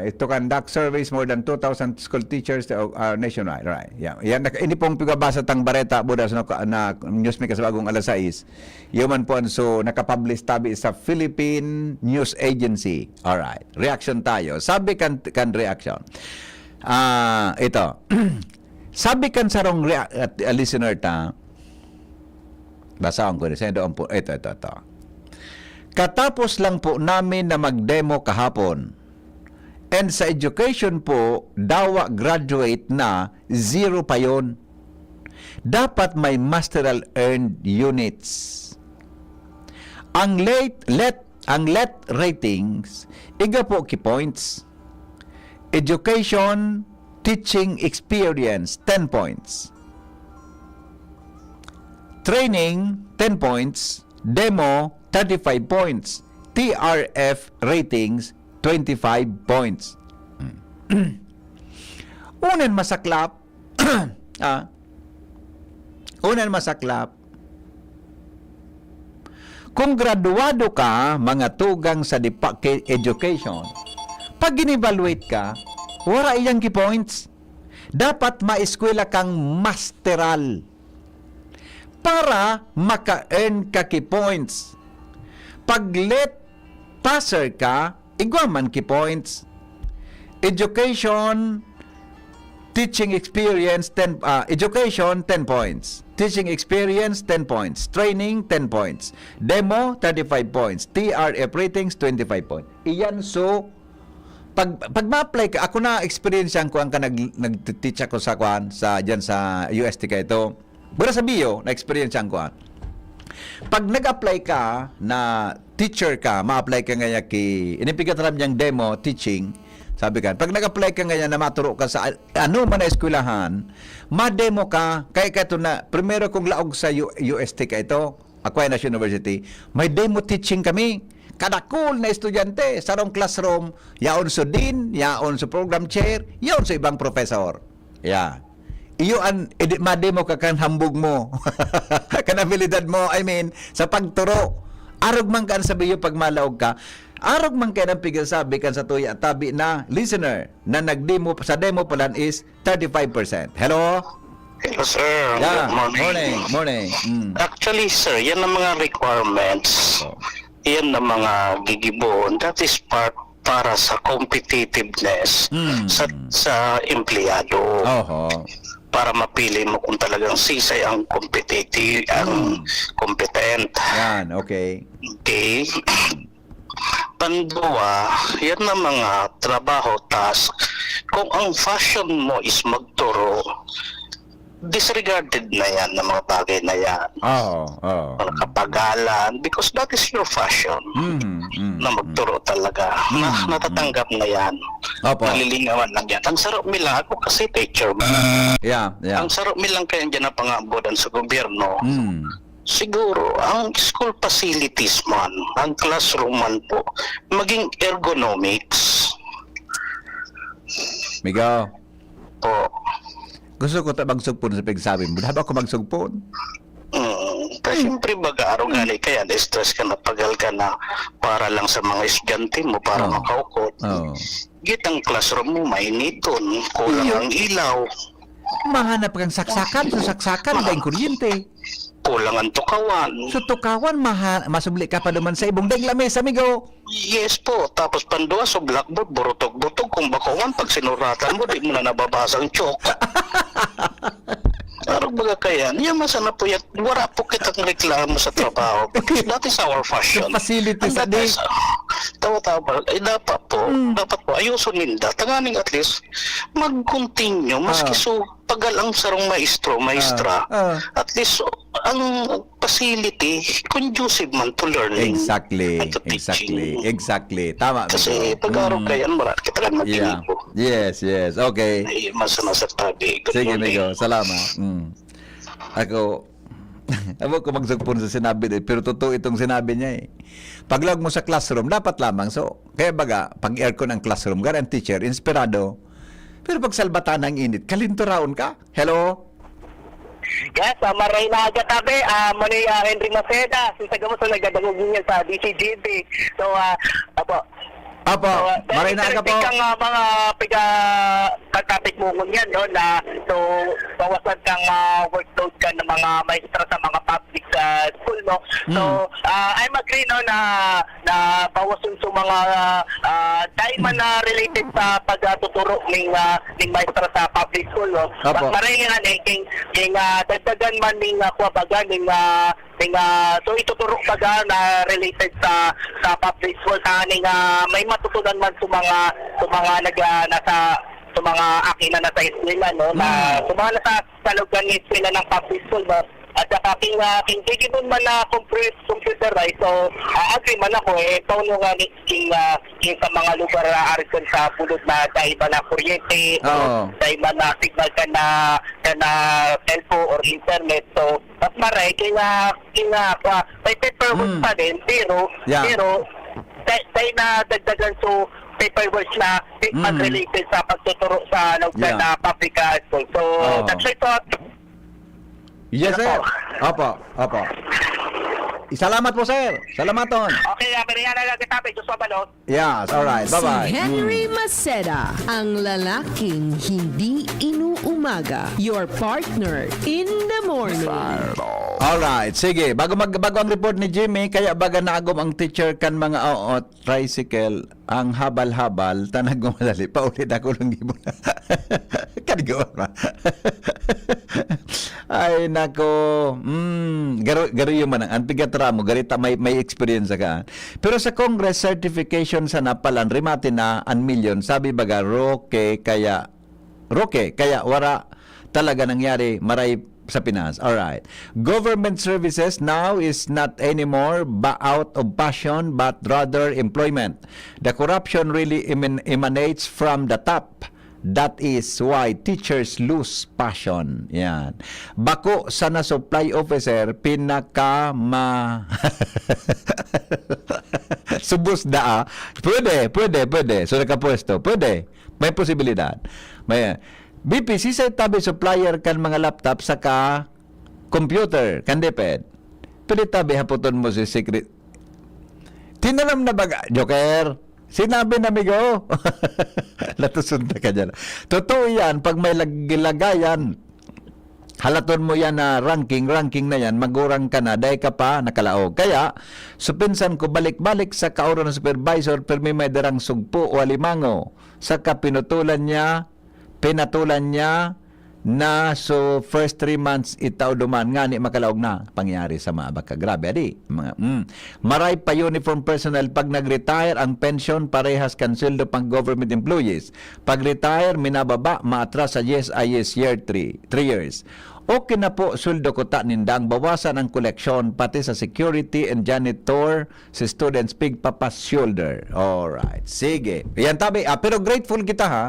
To conduct surveys more than 2,000 school teachers nationwide. Right. Yeah. Yan, hindi pong pigabasa tang bareta, budas na news may kasabagong alas 6. Yaman po so nakapublish tabi sa Philippine News Agency. Alright. Reaction tayo. Sabi kan reaction. Ito. Sabi kan sarong listener ta. Basahan ko rin. Ito. Katapos lang po namin na mag-demo kahapon. And sa education po, dawa graduate na, 0 pa yon. Dapat may masteral earned units. Ang let ratings, iga po ki points. Education, teaching experience, 10 points. Training, 10 points. Demo, 35 points. TRF ratings, 25 points. Unan masaklap. Unan masaklap. Kung graduado ka, mga tugang sa education, pag in-evaluate ka, wala iyang ki points. Dapat maeskwela kang masteral para maka-earn ka ki points. Pag let passer ka, igwaman ki points. Education, teaching experience, 10 education, 10 points. Teaching experience, 10 points. Training, 10 points. Demo, 35 points. TRF ratings, 25 points. Iyan so, pag ma-apply ka, ako na experience ko ang nag-teach ako sa dyan sa UST ka ito. Bara sa bio, na-experience ko. Pag nag-apply ka na teacher ka, ma-apply ka ngayon inipigat ram niyang demo, teaching, sabi ka, pag nag-apply ka ngayon na maturo ka sa ano man na eskwelahan, ma-demo ka, kaya ka ito na, primero kung laog sa UST ka ito, Aquinas University, may demo teaching kami. Kada cool na estudyante, sarong classroom, yaon sa dean, yaon sa program chair, yaon sa ibang professor. Yeah. Iyo ma-demo ka kan hambog mo. Kan abilidad mo, sa pagturo. Arog man kan sabi yung pag malaog ka. Arog man ka ng pigasabi kan sa tuya tabi na listener na nag-demo sa demo palan is 35%. Hello? Hello, sir. Yeah. Good morning. Morning. Actually, sir, yan ang mga requirements. Yan ang mga gigibon. That is para sa competitiveness sa empleyado. Para mapili mo kung talagang sisay ang competitive, ang competent. Yan, okay. Okay. Pandua, yan ang mga trabaho, task. Kung ang fashion mo is magturo, disregarded na yan ng mga bagay na yan. Kapagalan, because that is your fashion. Na magturo talaga. Natatanggap na yan. Nalilingawan lang yan. Ang sarap milang, ako kasi teacher. Yeah. Ang sarap milang kaya dyan na pangabudan sa gobyerno. Siguro, ang school facilities man, ang classroom man po, maging ergonomics. Migo. Po. Gusto ko magsugpon sa pagsabi mo. Haba ko magsugpon? Kasi siyempre baga-araw gali kaya na-stress ka na, pagal ka na para lang sa mga estudyante mo para makaukot. Gitang classroom mo, mainiton, kulang ang ilaw. Mahanap kang saksakan, dahil kuryente. Kulang ang tukawan. So tukawan, masubli ka pa naman sa ibong deng lames, amigo. Yes po. Tapos pandua sa blackboard, burutog-butog. Kung bakawan, pag sinuratan mo, di mo na nababasa ang chok. Araw baga kaya, niya masana po yan. Wala po kitang reklamo sa trabaho. Because that is our fashion. The facilities na di. Tawa-tawa. Dapat po, ayusun ninda. Tanganing at least, mag-continue. Maski so, pagal ang sarong maestra, at least, ang facility, conducive man to learning. Exactly. Tama. Kasi pag-araw kaya, marami kita lang magiging po. Yes. Okay. Ay, masana sa tabi. Sige, amigo. Salamat. Ako ko magsugpon sa sinabi niya, pero totoo itong sinabi niya eh. Paglag mo sa classroom, dapat lamang. So, kaya baga, pag-aircon ang classroom, ang teacher, inspirado. Pero pag salbatan ng init, kalinturaon ka. Hello? Yes, maray na agad tabi. Mani Henry Maceda. Sinsaga mo sa nagadangog niya sa DCGB. So, apo. Apo, maray na aga po. Kang mga pagkapit mo yan, no, na so bawasan kang workload ka ng mga maestra sa mga public school, no. So, I'm agree, no, na bawasan sa mga time na related sa pagtuturo ng maestra sa public school, no. Maray nga king dagdagan man ning kuwabaga ning so ituturo pa na related sa public school sa aning may matutunan man sa mga nasa sa mga akin na nasa eskwela, no, na sa mga nasa salugan ng eskwela ng public school, no. At saka king gigibon man na computerized, so agree man ako pauno nga king sa mga lugar na arison sa pulot na dahil ba na kuryente, dahil ba na signal ka na telco or internet, so mas maray may paperwork pa din, pero dahil na dagdagan so paperwork na related sa pagtuturo sa lugar na public school. So that's my thought. Yes, sir. Opo. Salamat po, sir. Salamaton. Okay, Mariana Gagatape, Diyos mabalot. Yes, alright. Bye-bye. Si Henry Maceda, ang lalaking hindi inuumaga. Your partner in the morning. Alright, sige. Bago ang report ni Jimmy, kaya baga naagom ang teacher kan mga tricycle, ang habal-habal, tanag gumadali. Paulit ako lang ibo na. Kanigawa ba? Ay, nako. Garo yung manang. Antigatara mo, garita may experience ka. Pero sa Congress certification sa napalan, rimati na an million. Sabi baga, roke, kaya wara talaga nangyari, maray sa Pinas. Alright. Government services now is not anymore out of passion but rather employment. The corruption really emanates from the top. That is why teachers lose passion. Yan. Bako sa na-supply officer, subos daa. Pwede. So nakapwesto. Pwede. May posibilidad. BP, sisay tabi supplier kan mga laptop saka computer, kan deped. Pwede tabi haputon mo si secret. Tinalam na baga, Joker. Sinabi na migo. Natusunta ka dyan. Totoo yan, pag may lagayan, halaton mo yan na ranking na yan, magurang ka na, dahil ka pa nakalaog. Kaya, supinsan ko balik-balik sa kauro ng supervisor, pero may darang sugpo o alimango. Saka pinatulan niya na so first 3 months itaw duman nga ni makalaog na pangyari sa mga baka. Grabe adi. Maray pa uniform personnel pag nag-retire ang pension parehas kansildo pang government employees. Pag retire minababa maatras sa yes year 3 years. Okay na po suldo ko ta nindang bawasan ang koleksyon pati sa security and janitor si students pig papas shoulder. Alright. Sige. Yan tabi. Pero grateful kita ha.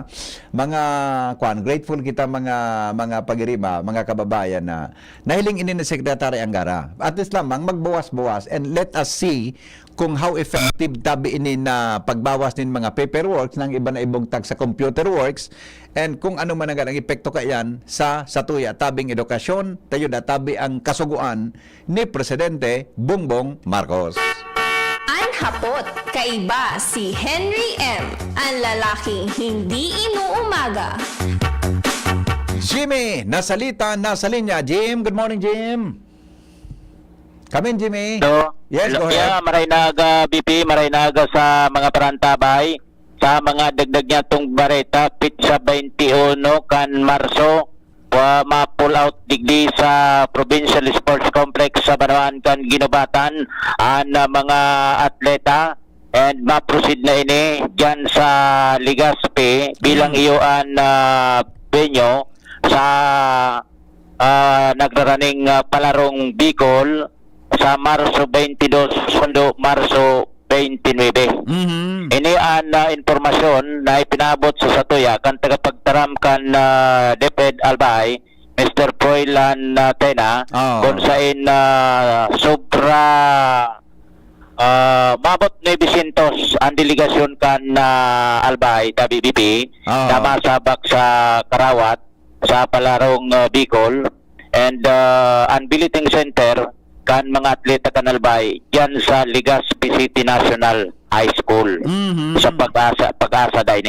Grateful kita mga pagiriba, mga kababayan na nahiling ini ni Secretary Angara. At least lamang magbawas-bawas and let us see kung how effective tabi ini na pagbawas nin mga paperwork ng iba na ibong tag sa computer works and kung ano man ang epekto kayan sa tuya tabing edukasyon tayo da tabi ang kasuguan ni Presidente Bongbong Marcos. Ang hapot, kaiba si Henry M. Ang lalaking hindi inuumaga. Jimmy, nasa linya. Jim, good morning, Jim. Come in, Jimmy. Hello. Yes, go ahead. Yeah, maray naga BP, maray naga sa mga parantabay, sa mga dagdag niya tong bareta, pitsa 21 kan Marso, ma-pull out digdi sa Provincial Sports Complex sa Banawan kan Ginubatan, ang mga atleta, and ma-proceed na ini dyan sa Ligaspi bilang iyoan venue sa nagraraning palarong Bicol sa Marso 22 sundo Marso 29. Ini ang informasyon na ipinabot sa Satuya kan tagapagtaram kan DepEd Albay Mr. Froilan Tena kung saan sobra mabot 900 ang delegasyon kan Albay tabi BP na masabak sa Karawat sa palarong Bicol and ang billeting center kan mga atleta kanalbay diyan sa Legazpi City National High School sa pag-asa dai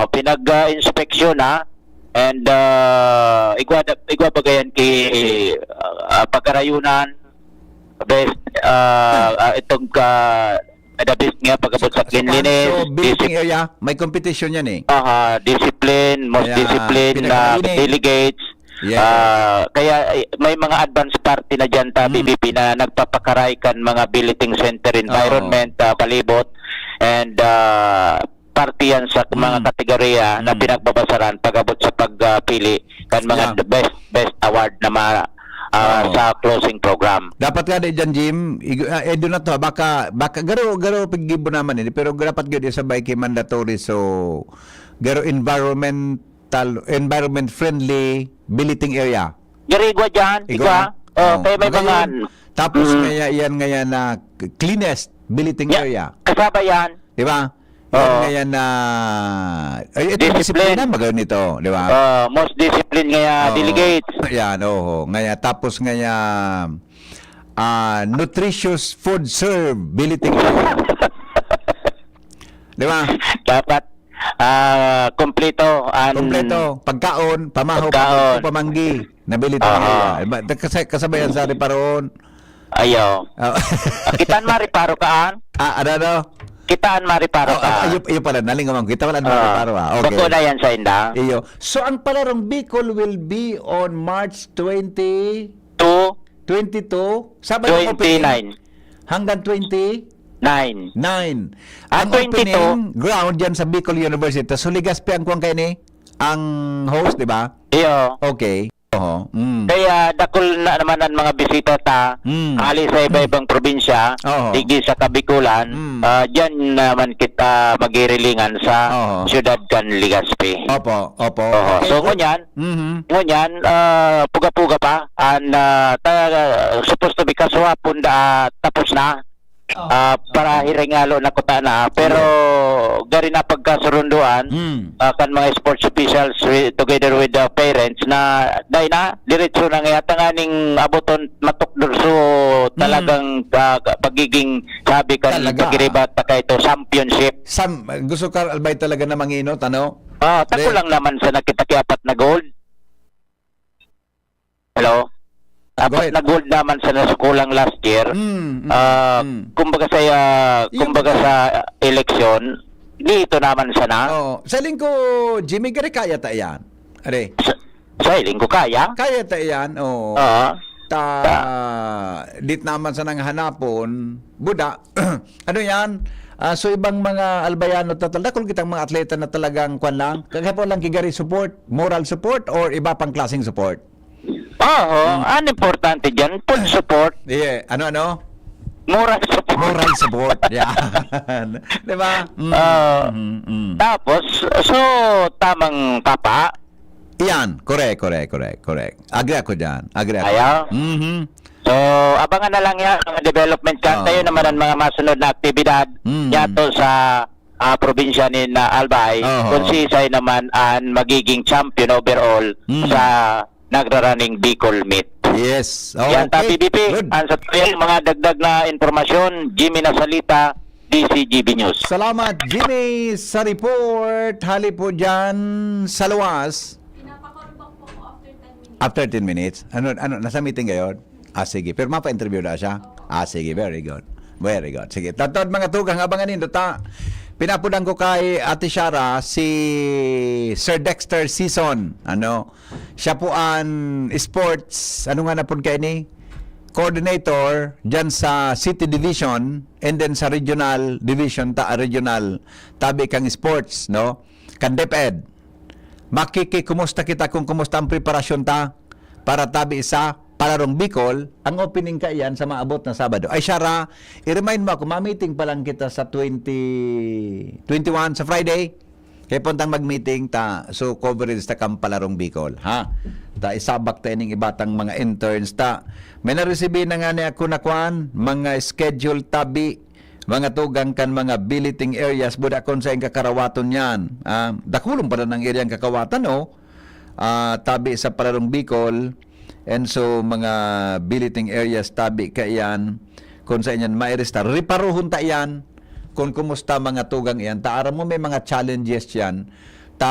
pinag-inspeksyon na and igwa bagayan ki pagkarayunan best itong the best nga pagabot sa cleanliness. So, billeting area, may competition yan eh. Discipline, most discipline delegates. Kaya may mga advance party na dyan BBP na nagpapakaray kan mga billeting center environment, palibot, and party yan sa mga kategorya na pinagbabasaran pagabot sa pagpili kan mga best award na sa closing program. Dapat nga dyan, Jim, doon na to, baka garo paggibo naman eh, pero dapat gano'n sabay kay mandatory, so garo environment friendly billeting area. Garigwa dyan, igwa. Kaya may mga... Tapos yan na cleanest billeting area. Kasaba yan. Di ba? Ngayon na ito discipline na magayon nito, di ba? Most discipline nga delegates. Yan, ngayon tapos ngayon nutritious food serve billeting. Di ba? Dapat kompleto pagkaon, pamahaw, pamanggi na billeting. Kasabayan sa riparon. Ayaw. Kitaan mariparo kaan? Ano? Kitaan mariparo ka. Iyo pala, nalingaman ko. Kita wala mariparo. Okay. Bako na yan sa inda. Iyo. So, ang palarong Bicol will be on March 22, Sabado 29. Hanggang 29. 9. Ang opening ground dyan sa Bicol University. So, Legazpi ang kuwang kayo ni? Ang host, di ba? Iyo. Okay. Kaya dakol na naman ang mga bisita ali sa iba-ibang probinsya, digi sa Kabikulan, diyan naman kita magirilingan sa siyudad kan Legazpi. Opo. So kunyan, puga-puga pa supposed to be kaswapon tapos na. Para hiringalo na kuta na, pero gari na pagkasurunduan kan mga sports officials together with the parents na dahil na diretso na nga tanganing aboton matukdor, so talagang pagiging sabi kan pagiribat ta kay to championship. Gusto ka albay talaga na mangino tano? Tako lang naman sa nakita kiapat na gold. Hello? Apat na gold naman sa nasukulang last year. Kumbaga sa eleksyon, dito naman sana. Sa lingko, Jimmy, gari kaya ta yan? Are? Sa lingko kaya? Kaya ta yan, dit naman sa nang hanapon, buda, ano yan? So ibang mga albayano kung kitang mga atleta na talagang kwan lang, kagaya po lang kigari support, moral support, or iba pang klaseng support? Ang importante dyan, full support. Yeah, ano? Moral support. Yeah. Diba? Tapos, so, tamang papa. Yan, correct. Agree ako dyan. Ayaw? So, abangan na lang yan ang development kan. Tayo naman ang mga masunod na aktibidad yato sa probinsya ni Albay. Kung sisay naman ang magiging champion overall sa nagraraning Bicol Meet. Yes. Yan ta PBP. Ang sa tuyang mga dagdag na informasyon, Jimmy Nasalita, DCGB News. Salamat, Jimmy, sa report. Hali po dyan sa luwas. Pinapakorobak po ako After after 10 minutes. 10 minutes? Ano, nasa meeting ngayon? Sige. Pero mapa-interview na siya? Sige, very good. Sige. Tatod mga tugang, abangan nito ta. Pinapunan ko kay Ate Shara si Sir Dexter Season. Siya po ang sports, nga na po kayo ni? Coordinator dyan sa City Division and then sa Regional Division, tabi kang sports, no? Kan DepEd. Kumusta kita kung kumusta ang preparasyon ta para tabi sa Palarong Bicol, ang opening ka yan sa maabot na Sabado. Ay, Shara, i-remind mo ako, ma-meeting pa lang kita sa 21 sa Friday. Kaya puntang mag-meeting ta, so coverage ta kang Palarong Bicol, ha? Ta isabak ta ining ibatang mga interns ta. May na-receive na nga niya ako na kwan, mga schedule tabi, mga tugang kan mga billeting areas, buda kon sa karawaton yan. Dakulong pa na ng area ang kakawatan, tabi sa Palarong Bicol. And so mga billeting areas tabi ka iyan kung sa inyan mairesta riparuhon ta iyan kung kumusta mga tugang iyan taara mo may mga challenges yan ta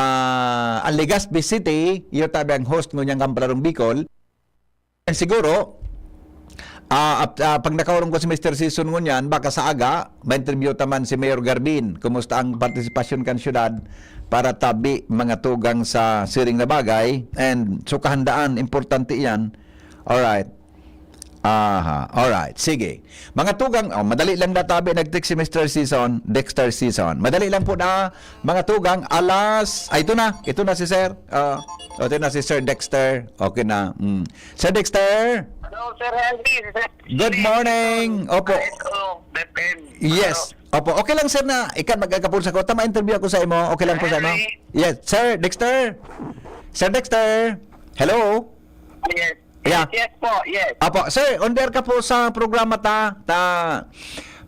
ang Legazpi City yung tabi ang host ng niyang Kamparong Bicol and siguro pag nakaurong ko si Mr. Season ngunyan, baka sa aga, ma-interview taman si Mayor Garbin. Kumusta ang partisipasyon kan syudad para tabi mga tugang sa siring na bagay. And so kahandaan, importante yan. Alright. Alright. Sige. Mga tugang, madali lang na tabi nag-text si Mr. Season, Dexter Season. Madali lang po na, mga tugang, ito na si Sir. Ito na si Sir Dexter. Okay na. Sir Dexter. Hello, Sir Henry. Good morning. Opo. Yes. Opo. Okay lang sir na ikan magkakapulsa ko. Tama interview ako sa imo. Okay lang po sa imo. Yes. Sir Dexter. Sir Dexter. Hello. Yes. Yeah. Yes po, yes. Opo. Sir, on there ka po sa programa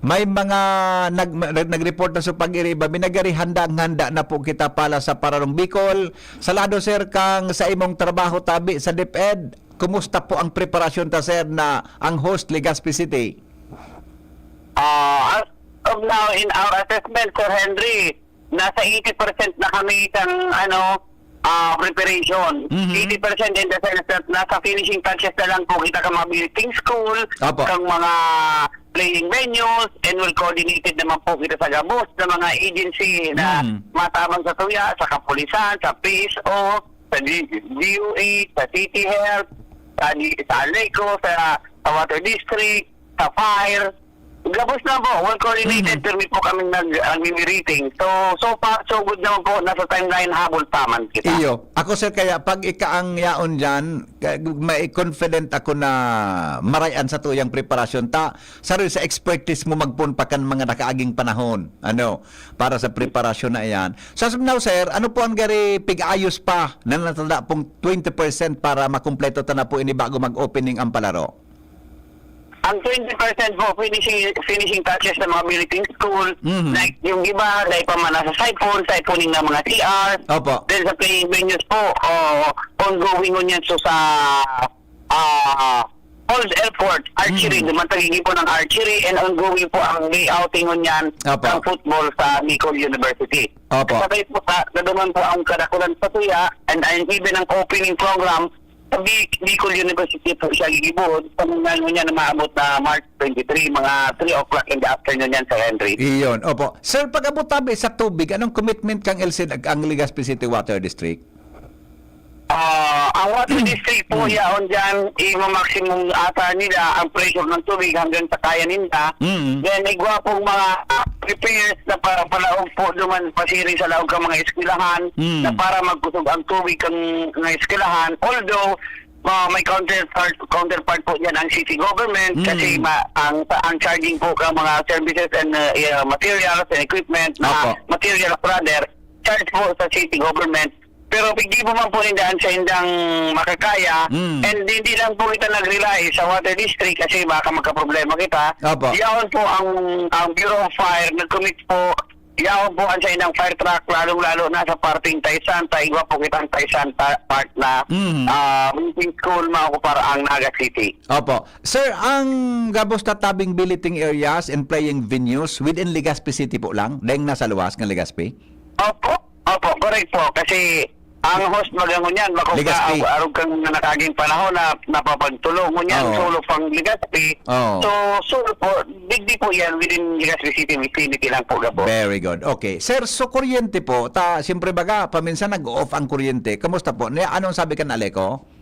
may mga nag-report na sa pag-iriba. Binagari handa na po kita pala sa Pararong Bicol. Salado sir kang sa imong trabaho tabi sa DepEd. Kumusta po ang preparasyon ta sir na ang host Legazpi City? As of now, in our assessment, Sir Henry, nasa 80% na kami preparation. 80% in the sense that nasa finishing touches na lang po kita ka mga building school, kang mga playing venues, and well coordinated naman po kita sa gabos ng mga agency na matabang sa tuya, sa kapulisan, sa PSO, sa DOA, sa City Health, sa Aleco, sa Water District, sa Fire. Gabos na po, well coordinated, pero po kami nag-rating. So far, so good naman po, nasa timeline habol taman kita. Iyo. Ako sir, kaya pag ikaang yaon dyan, may confident ako na marayan sa tuyang preparasyon. Sarili sa expertise mo magpunpakan mga nakaaging panahon. Para sa preparasyon na iyan. So now sir, ano po ang gari pig-ayos pa na natanda pong 20% para makumpleto ta na po ini bago mag-opening ang palaro? Ang 20% po, finishing touches ng mga billeting school, like yung iba, like pa man nasa siphoning ng mga CR. Opo. Then sa playing venues po, ongoing nun yan so sa Old Airport, archery, dumatagigi po ng archery, and ongoing po ang layouting nun yan ng football sa Bicol University. Opo. Sabay po naduman po ang kadakulan sa tuya, and even ang opening program, sa Bicol University po siya gigibuhod. Pamungan niya na maabot na March 23, mga 3 o'clock in the afternoon yan sa Henry. Iyon, opo. Sir, pag abot tabi sa tubig, anong commitment kang LCD ang Legazpi City Water District? Ang Water District po yaon dyan, i-maximum ata nila ang pressure ng tubig hanggang sa kaya nila. Then, igwa pong mga repairs na para palaog po duman pasiring sa laog ng mga eskwelahan na para magkusog ang tubig ng eskwelahan. Although, may counterpart po dyan ang city government kasi ang charging po ng mga services and materials and equipment materials rather, charge po sa city government. Pero hindi po man po nindaan sa indang makakaya and hindi lang po kita nag-rely sa Water District kasi baka magka-problema kita. Yaon po ang Bureau of Fire nag-commit po, yaon po ang sa indang fire truck lalong-lalo na sa parting Taysanta, igwa po kitang Taysanta part na meeting school para ang Naga City. Opo. Sir, ang gabos tatabing billeting areas and playing venues within Legazpi City po lang? Dahil nasa luwas ng Legazpi? Opo, correct po. Kasi ang host magangon yan, bako ka arog kang nakaging panahon na napapagtulong mo yan, solo pang Legazpi. So, solo po, digdi po yan within Legazpi City vicinity lang po. Very good. Okay. Sir, so kuryente po, siyempre baga, paminsan nag-off ang kuryente. Kamusta po? Anong sabi ka na Aleco?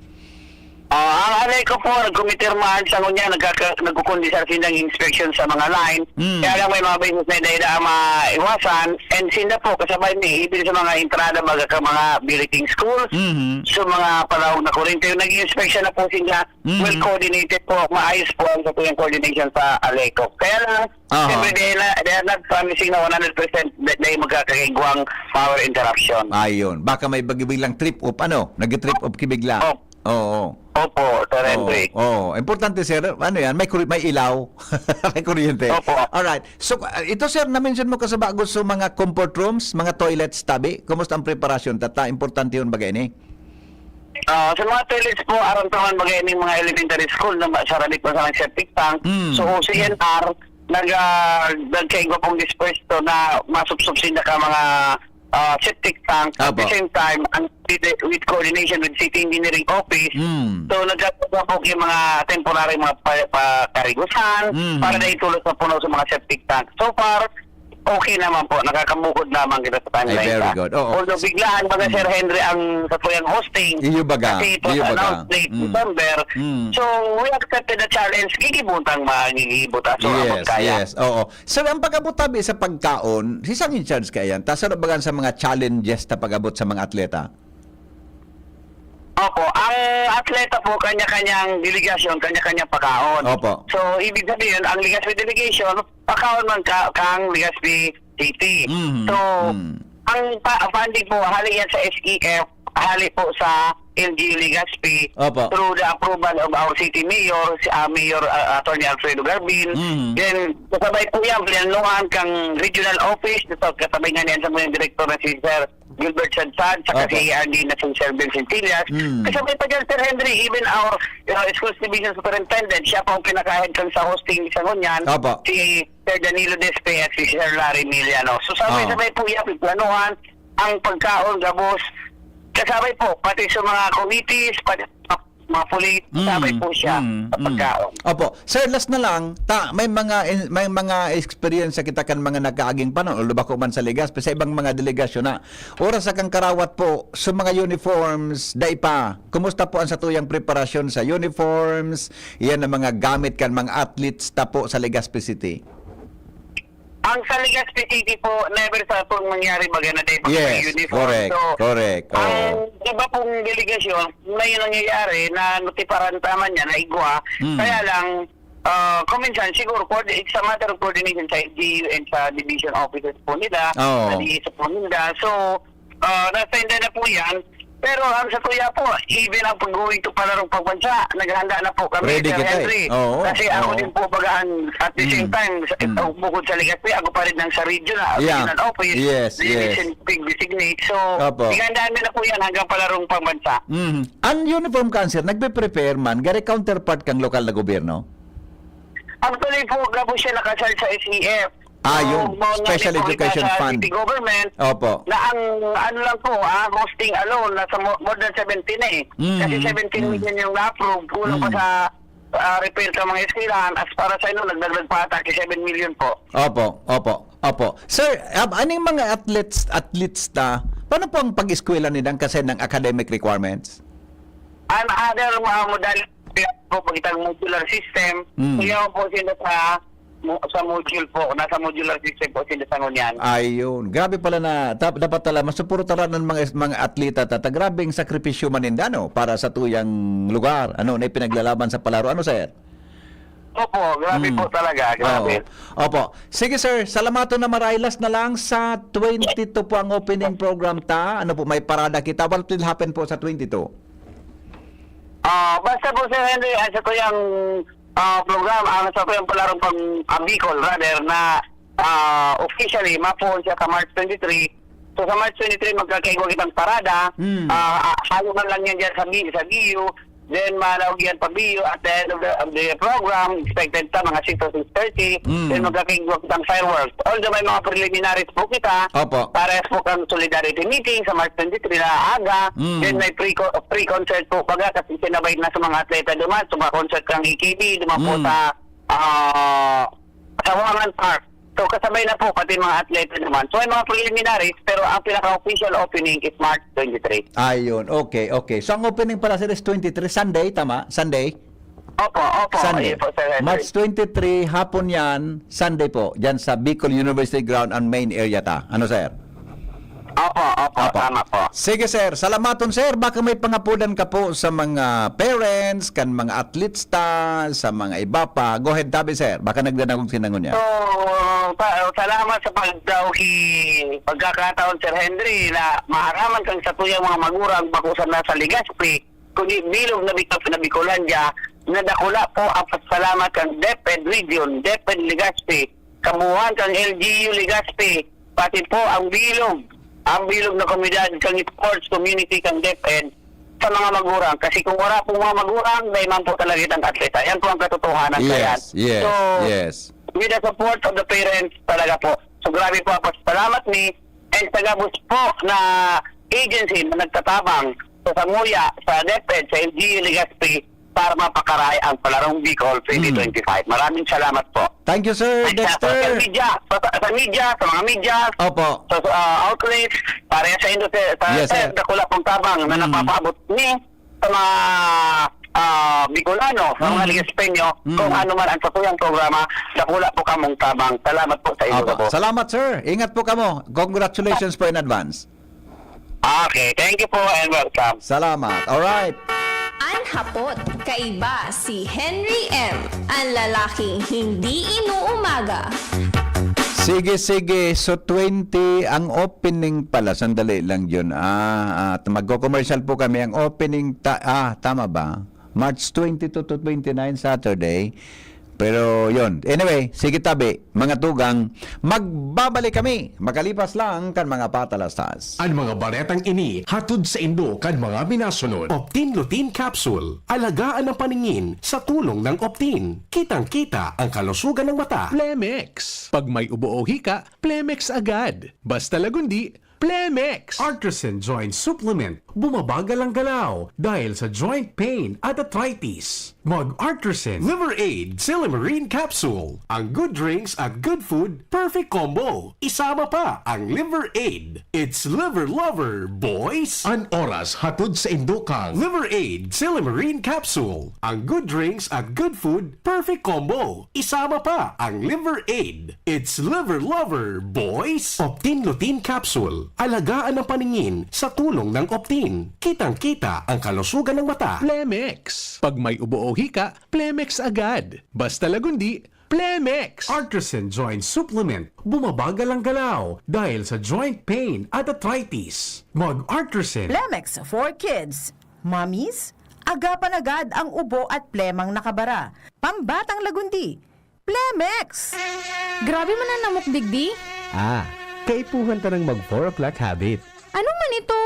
Ang Aleco po, nagkumitirmahan sa ngunya, nagkukondisar silang inspection sa mga line. Kaya lang may mga business na dahil maiwasan. And sila po, kasabay ni ibig sa mga entrada baga ka mga billeting schools. So mga palawag na kurente. Yung nag-inspection na po sila, well coordinated po, maayos po ang yung coordination sa Aleco. Kaya lang, siyempre they are not promising na 100% na magkakagigwang power interruption. Ayun. Baka may biglang trip up, nag-trip up kibigla. Opo, Sir Henry. Importante sir, yan, may ilaw, may kuryente. Opo. Alright. So, ito sir, na-mention mo kasabago sa mga comfort rooms, mga toilets tabi. Kumusta ang preparasyon? Importante yun bagay ni? Sa mga toilets po, aron taman bagay ng mga elementary school na sarali po sa septic tank. So, CNR, nagkaigwa pong dispuesto na masubsubsin na ka mga septic tank. At the same time, with coordination with City Engineering Office, so nagkakaroon po yung mga temporary mga karigusan para na itulot sa puno sa mga septic tank. So far, okay naman po, nakakabukod naman kita sa timeline. Ay, very good. Oo. Although biglaan baga Sir Henry ang katuyang hosting. Iyo baga. Kasi it was announced late December. So we accepted the challenge. Gigibutang magigibuta. So Yes. Oo. Sir, ang pag-abot tabi sa pagkaon, sisang in charge kaya yan? Tapos ano bagan sa mga challenges na pag-abot sa mga atleta? Opo, ang atleta po kanya-kanyang delegasyon, kanya-kanyang pagkaon. Opo. So ibig sabihin, ang Legazpi delegation, pagkaon man kang Legazpi City. So ang funding po, hali yan sa SEF, hali po sa LGU Legazpi through the approval of our city mayor, si Mayor Attorney Alfredo Garbin. Then kasabay po yan, pinanuhan kang regional office, kasabay nga niyan sa mga director na si Sir Gilbert Sadsad, saka si ARD na si Sir Vincent Tillas. Kasabay pa dyan, Sir Henry, even our schools division superintendent, siya po ang pinakahead kang sa hosting sa Ngunyan, si Sir Danilo Despe at si Sir Larry Miliano. So sabay-sabay po yan, planuhan ang pagkaon, gabos, kasabay po, pati sa mga committees, pati mga pulit, sabay po siya sa pagkaon. Opo. Sir, last na lang, may mga experience sa kita kan mga nagkaaging panon, o lubako man sa Legazpi, sa ibang mga delegasyon na, oras sa kang karawat po, sa mga uniforms, daipa, kumusta po ang satuyang preparasyon sa uniforms, yan ang mga gamit kan mga athletes ta po sa Legazpi City? Ang sa Legazpi City po, never sa pong mangyari baga na tayo uniform. Correct. Ang iba pong delegasyon, na yun nangyayari na nutiparan tama niya, na igwa. Kaya lang, kuminsan, siguro, it's a matter of coordination sa LGU and sa division offices po nila, sa DSO po nila. So, nasa na po yan. Pero ang sa tuya po, even ang pag-going to palarong pagbansa, naghahanda na po kami, Sir Henry. Kasi ako din po bagaan at the same time, bukod sa Legazpi, ako pa rin ng sa regional office, big designate. So, naghandaan na po yan hanggang palarong pagbansa. Ang uniform cancer, nagbe-prepare man, gari counterpart kang lokal na gobyerno? Actually po, gabo siya nakasal sa SEF. Yung Special Education Fund. City government, Opo. na ang ano lang po, hosting alone, nasa more than 17 na eh. Kasi 17 million yung na-approve, kulang pa sa repair sa mga eskwelahan, as para sa inyo, nagdagdag pa ata, 7 million po. Opo. Sir, aning mga athletes ta, paano po ang pag-eskwela nilang kasi ng academic requirements? Ang other modality po, pagkitang modular system, kaya po sila sa module po, nasa modular system po sila sa Ngunyan. Ayun. Grabe pala na, dapat tala, masuportaran ng mga atleta grabing sakripisyo manindano para sa tuyang lugar. Ano, na pinaglalaban sa palaro. Ano, sir? Opo, grabe po talaga. Grabe. Opo. Sige, sir. Salamato na marailas na lang sa 22 po ang opening program ta. Ano po, may parada kita. What will happen po sa 22? Basta po, Sir Henry, sa ko yung program, sa ko yung palarong pang-Bicol, rather, na officially, mapuon siya sa March 23. So, sa March 23, magkakaigwa kitang parada. Halo man lang yan dyan sa BU. Then, malawag yan pa BU. At the end of the program, expected sa mga 6 to 6:30. Then, magkakaigwa kitang fireworks. Although may mga preliminaries po kita. Para po kang solidarity meeting sa March 23 na aga. Then, may pre-concert po baga kasi sinabay na sa mga atleta duman. So, concert kang EKB, duman po sa Wangan Park. So, kasabay na po pati mga atleta naman. So, may mga preliminaries, pero ang pinaka-official opening is March 23. Ayun, okay. So, ang opening para sa 23, Sunday, tama? Sunday? Opo. Sunday. Po, March 23, hapon yan, Sunday po, dyan sa Bicol University Ground and main area ta. Ano, sir? Opo, tama po. Sige, sir. Salamaton, sir. Baka may pangapulan ka po sa mga parents, kan mga athletes ta, sa mga iba pa. Go ahead, tabi, sir. Baka nagdanagong sinangon niya. So, salamat sa pagkakataon, Sir Henry, na maharaman kang sa tuyang mga magurang bakusan na sa Legazpi, kundi bilog na Bicolandia, nadakula po ang pasalamat kang DepEd Region, DepEd Legazpi, kabuhan kang LGU Legazpi, pati po ang bilog na komunidad kang sports community kang DepEd, sa mga magulang. Kasi kung wala po mga magulang, may man po talaga itang atleta. Yan po ang katotohanan. Yes, yes, So, yes. with the support of the parents talaga po. So grabe po ako. Salamat ni and tagabos po na agency na nagtatabang sa Samuya, sa DepEd, sa LGU Legazpi para mapakaray ang palarong Bicol 2025. Maraming salamat po. Thank you, Sir Sa social Dexter. media, sa mga media, Opo. sa outlets, para sa industry, Yes, sa sir. dakula pong tabang na napapaabot ni sa mga Bicolano, sa mga Ligaspenyo, kung ano man ang katuyang programa, dakula po kamong tabang. Salamat po sa inyo po. Opo. Salamat, sir. Ingat po kamo. Congratulations po in advance. Okay, thank you po and welcome. Salamat. Alright. Ang hapot, kaiba si Henry M. Ang lalaking hindi inuumaga. Sige. So 20 ang opening pala. Sandali lang yun. Magko-commercial po kami. Ang opening, tama ba? March 22 to 29, Saturday. Pero yon. Anyway, sige tabi, mga tugang, magbabalik kami. Makalipas lang kan mga patalastas. Ang mga baretang ini hatod sa Indo kan mga minasunod. Optin Lutein Capsule. Alagaan ang paningin sa tulong ng Optin. Kitang-kita ang kalusugan ng mata. Plemex. Pag may ubo o hika, Plemex agad. Basta lagundi, Plemex. Artisan Joint Supplement. Bumabagal ang galaw dahil sa joint pain at arthritis. Mag-Artisan Liver Aid Silimarine Capsule. Ang good drinks at good food, perfect combo. Isama pa ang Liver Aid. It's liver lover, boys! An oras hatod sa Indo kang Liver Aid Silimarine Capsule. Ang good drinks at good food, perfect combo. Isama pa ang Liver Aid. It's liver lover, boys! Optin Lutein Capsule. Alagaan ang paningin sa tulong ng Optin. Kitang-kita ang kalusugan ng mata. Plemex. Pag may ubo o hika, Plemex agad. Basta lagundi, Plemex. Artisan Joint Supplement. Bumabagal ang galaw dahil sa joint pain at arthritis. Mag-Artisan. Plemex for kids. Mommies, agapan agad ang ubo at plemang nakabara. Pambatang lagundi. Plemex! Grabe man ang namok digdi. Kaipuhan ta ng mag 4 o'clock habit. Ano man ito?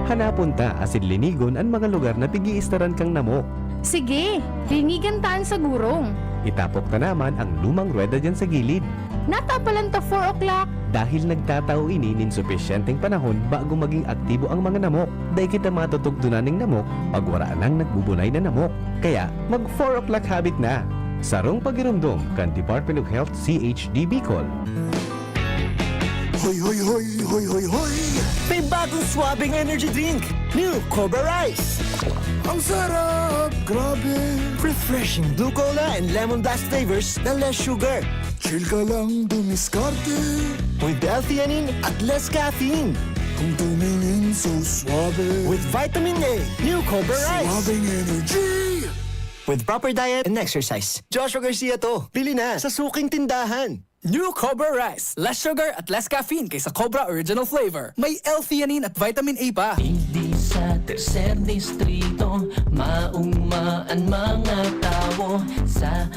Hanapon ta asin linigon ang mga lugar na tigiistaran kang namok. Sige, linigan taan sa gurong. Itapok ta naman ang lumang rueda dyan sa gilid. Natapalan ta 4 o'clock. Dahil nagtatao ini nin sufisyenteng panahon bago maging aktibo ang mga namok. Dahil kita matutugtunan ng namok pag wala nang nagbubunay na namok. Kaya mag 4 o'clock habit na. Sarong pagirumdom kan Department of Health CHD Bicol. Hoy, hoy, hoy, hoy, hoy, hoy! May bagong swabing energy drink! New Cobra Rice! Ang sarap! Grabe! Refreshing blue cola and lemon blast flavors na less sugar. Chill ka lang dumiskarte. With L-theanine at less caffeine. Kung tumingin so suave. With vitamin A, New Cobra Rice! Swabing energy! With proper diet and exercise. Joshua Garcia to. Pili na sa suking tindahan. New Cobra Rice. Less sugar at less caffeine kaysa Cobra Original Flavor. May L-theanine at vitamin A pa. Hindi sa tercer distrito maugmaan mga tao sa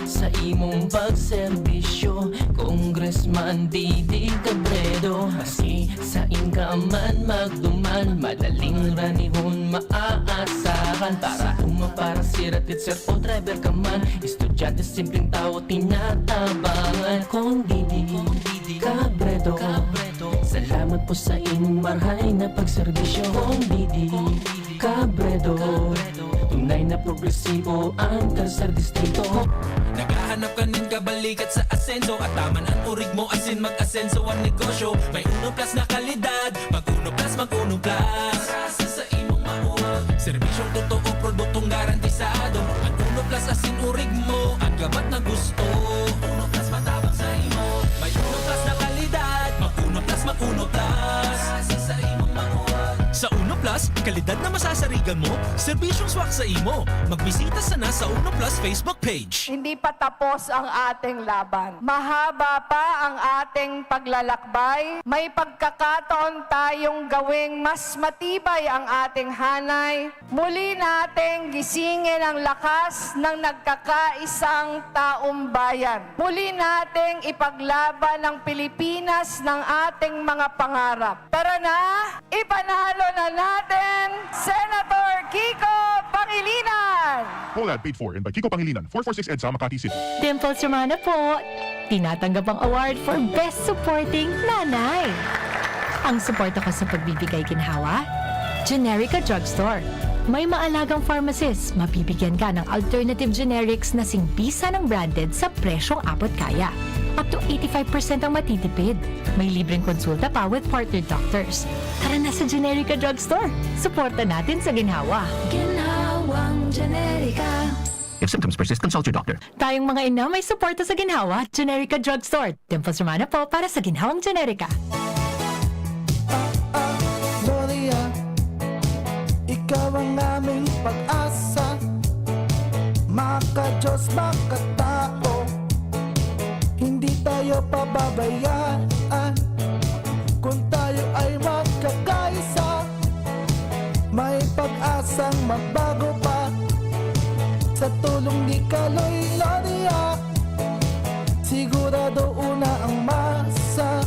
imong pagserbisyo. Congressman Didi Cabredo, maski sa inkaman magduman, madaling ranihon maaasahan. Para para siratit sir o driver ka man, estudyante simpleng tao tinatabangan. Kung Didi Cabredo, salamat po sa inyong marhay na pagserbisyo. Kung Didi Cabredo, tunay na progresibo ang tercer distrito. Naghahanap ka ng kabalikat sa asenso at taman ang urig mo asin mag-asenso ang negosyo. May 1 plus na kalidad, mag 1 plus, mag 1 plus. Rasa sa imong mauwag, serbisyong totoo, produktong garantisado. Ang 1 plus asin urig mo, ang gamat na gusto. 1 plus matabang sa imo, may 1 plus na kalidad, mag 1 plus, mag 1 plus. Rasa sa imong mauwag. Sa 1 Plus, kalidad na masasarigan mo, serbisyong swak sa imo. Magbisita sana sa 1 Plus Facebook page. Hindi pa tapos ang ating laban. Mahaba pa ang ating paglalakbay. May pagkakataon tayong gawing mas matibay ang ating hanay. Muli nating gisingin ang lakas ng nagkakaisang taong bayan. Muli nating ipaglaban ang Pilipinas ng ating mga pangarap. Tara na, ipanalo na natin Senator Kiko Whole ad paid for and by Kiko Pangilinan, 446 EDSA, Makati City. Dimples Romana po. Tinatanggap ang award for Best Supporting Nanay. Ang suporta ko sa pagbibigay ginhawa, Generica Drugstore. May maalagang pharmacist, mapipigyan ka ng alternative generics na singbisa ng branded sa presyong abot kaya. Up to 85% ang matitipid. May libreng konsulta pa with partner doctors. Tara na sa Generica Drugstore. Suporta natin sa ginhawa. Ginhawang Generica. If symptoms persist, consult your doctor. Tayong mga ina may suporta sa ginhawa, Generica Drugstore. Dimples Romana po para sa ginhawang Generica. Ikaw ang aming pag-asa, maka-Diyos, maka-tao. Hindi tayo pababayaan kung tayo ay magkakaisa. May pag-asang magbago pa sa tulong ni Kaloy Loria. Sigurado una ang masa,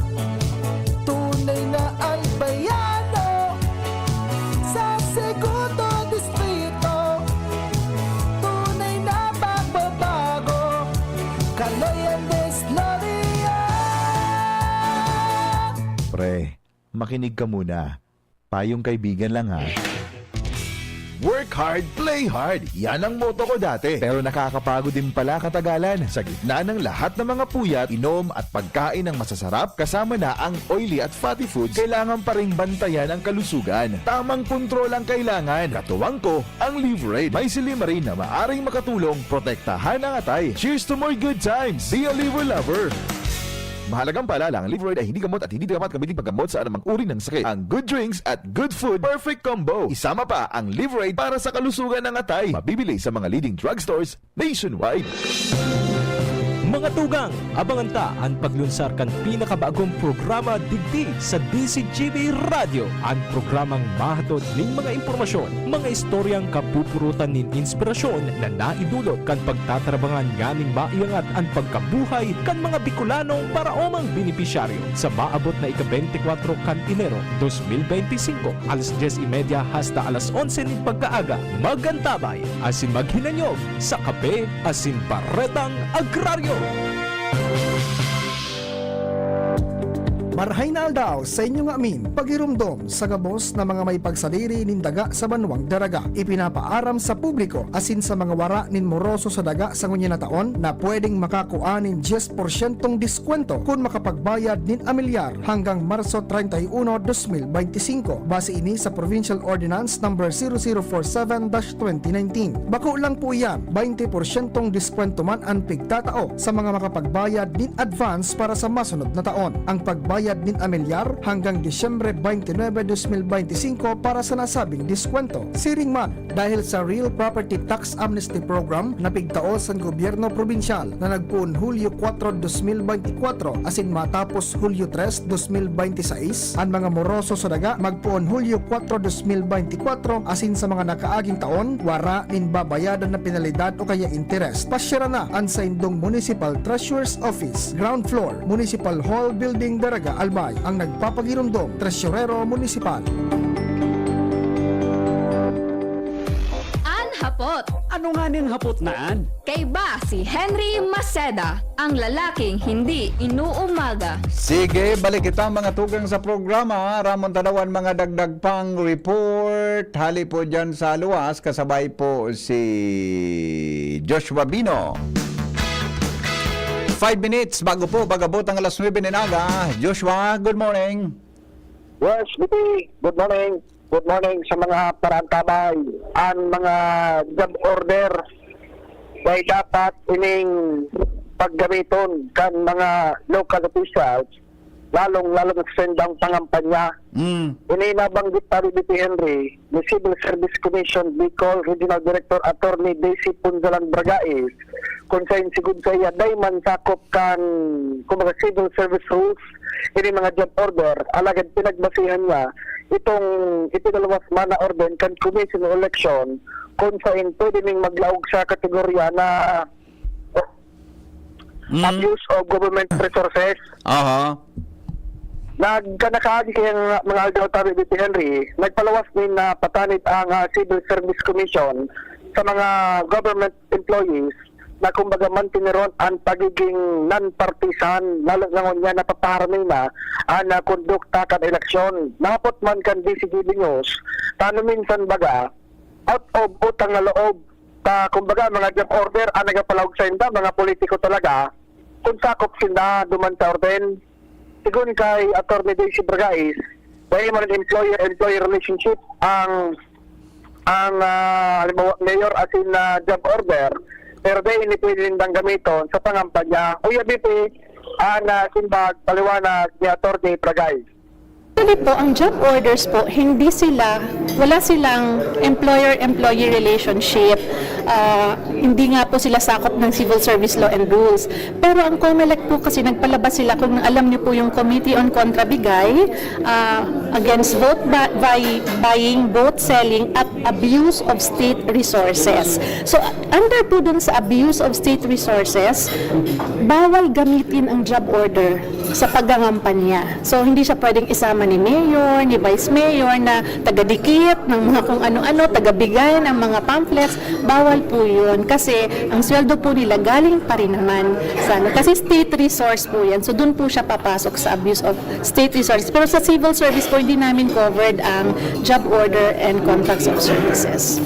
tunay na albayano. Sa segundo distrito, tunay na pagbabago. Kaloy Andes Loria. Pre, makinig ka muna. Payong kaibigan lang ha. Work hard, play hard. Yan ang motto ko dati. Pero nakakapagod din pala katagalan. Sa gitna ng lahat ng mga puyat, inom at pagkain ng masasarap, kasama na ang oily at fatty foods, kailangan pa ring bantayan ang kalusugan. Tamang kontrol ang kailangan. Katuwang ko, ang Liverade. May Silimarin na maaring makatulong, protektahan ang atay. Cheers to more good times. Be a liver lover. Mahalagang paalala, ang Liverade ay hindi gamot at hindi dapat gamitin paggamot sa anumang uri ng sakit. Ang good drinks at good food, perfect combo. Isama pa ang Liverade para sa kalusugan ng atay. Mabibili sa mga leading drugstores nationwide. Mga tugang, abangan ta ang paglunsar kan pinakabagong programa digdi sa DCGB Radio. Ang programang mahatod ning mga impormasyon, mga istoryang kapupurutan nin inspirasyon na naidulot kan pagtatrabangan ganing maiangat ang pagkabuhay kan mga Bicolanong para omang benepisyaryo sa maabot na ika-24 kan Enero 2025 alas 10:30 hasta alas 11 ning pagkaaga. Magantabay asin maghinanyog sa kape asin paretang agraryo. Marhay na aldaw sa inyong amin, pagirumdom sa gabos na mga may pagsadiri nin daga sa banwang daraga. Ipinapaaram sa publiko asin sa mga wara nin moroso sa daga sa ngunyan na taon na pwedeng makakuha nin 10% diskwento kung makapagbayad nin amilyar hanggang Marso 31, 2025. Base ini sa Provincial Ordinance No. 0047-2019. Bako lang po yan, 20% diskwento man ang pigtatao sa mga makapagbayad nin advance para sa masunod na taon. Ang pagbayad din amilyar hanggang Disyembre 29, 2025 para sa nasabing diskwento. Siring man dahil sa Real Property Tax Amnesty Program na pigtao sa gobyerno probinsyal na nagpuon Hulyo 4, 2024 asin matapos Hulyo 3, 2026, ang mga moroso sa daga magpuon Hulyo 4, 2024 asin sa mga nakaaging taon wara nin babayadan na penalidad o kaya interest. Pasyara na ang sa Indong Municipal Treasurer's Office, ground floor, Municipal Hall Building, Daraga, Albay, ang nagpapagirumdom, Tresurero Municipal. Hapot. Ano nga ning hapot naan? Kay ba si Henry Maceda, ang lalaking hindi inuumaga. Sige, balik kita mga tugang sa programa. Ramon Tanawan, mga dagdag pang report. Hali po dyan sa luwas, kasabay po si Joshua Bino. 5 minutes bago po bagabot ang alas 9 ng aga. Joshua, good morning. Yes, good morning. Good morning sa mga parantabay. Ang mga job order ay dapat ining paggamiton kan mga local officials, lalong nagsendang pangampanya. Ini nabanggit pa rin Henry, ni Civil Service Commission Bicol Regional Director Attorney Daisy Punzalan Bragais, kung sa insigod sa iya, day man sakop kan kumbaga civil service rules, ini mga job order, alagad pinagbasihan niya itong ipinalawas man na order kan commission of election kung saan pwede ning maglaog sa kategorya na abuse of government resources. Nagkanakaagi kayang mga aldaw tabi dito Henry, nagpalawas din na patanit ang Civil Service Commission sa mga government employees na kumbaga mantineron ang pagiging non-partisan, lalo na niya napaparamay na ang kondukta kan eleksyon. Napot man kan DCGB News, tano minsan baga, out of utang na loob, kumbaga mga job order, ang nagapalawag sa inda, mga politiko talaga, kung sakop sila duman sa orden. Sigun kay Atty. Daisy Bragais, dahil man employer-employee relationship ang mayor as in job order, pero dahil hindi pwede nindang gamiton sa pangampanya. Uya BP, ang simbag paliwanag ni Atty. Bragais. Actually po, ang job orders po, wala silang employer-employee relationship. Hindi nga po sila sakop ng civil service law and rules. Pero ang COMELEC po kasi nagpalabas sila, kung alam niyo po yung Committee on Contrabigay against vote buying, vote selling at abuse of state resources. So under po dun sa abuse of state resources, bawal gamitin ang job order sa paggangampanya. So hindi siya pwedeng isama ni mayor, ni vice mayor na tagadikit ng mga kung ano-ano, tagabigay ng mga pamphlets. Bawal po yun kasi ang sweldo po nila galing pa rin naman sa kasi state resource po yan. So doon po siya papasok sa abuse of state resources. Pero sa civil service po hindi namin covered ang job order and contracts of services.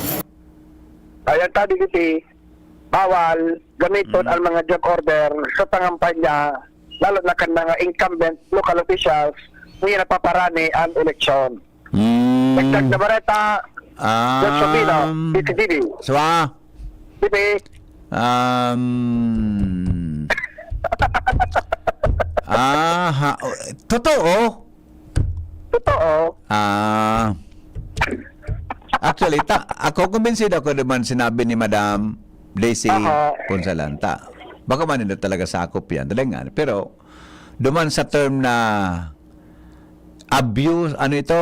Ayan tadi kasi bawal gamiton ang mga job order sa pangampanya, lalo na kan mga incumbent local officials hindi napaparani ang eleksyon. Nagdag na bareta, John Sabino, DCGB. Swa? DP. Totoo? Totoo. Actually, ako kumbinsido ako naman sinabi ni Madam Daisy Ponsalanta. Baka man hindi talaga sakop yan. Talagang, pero duman sa term na abuse, ano ito?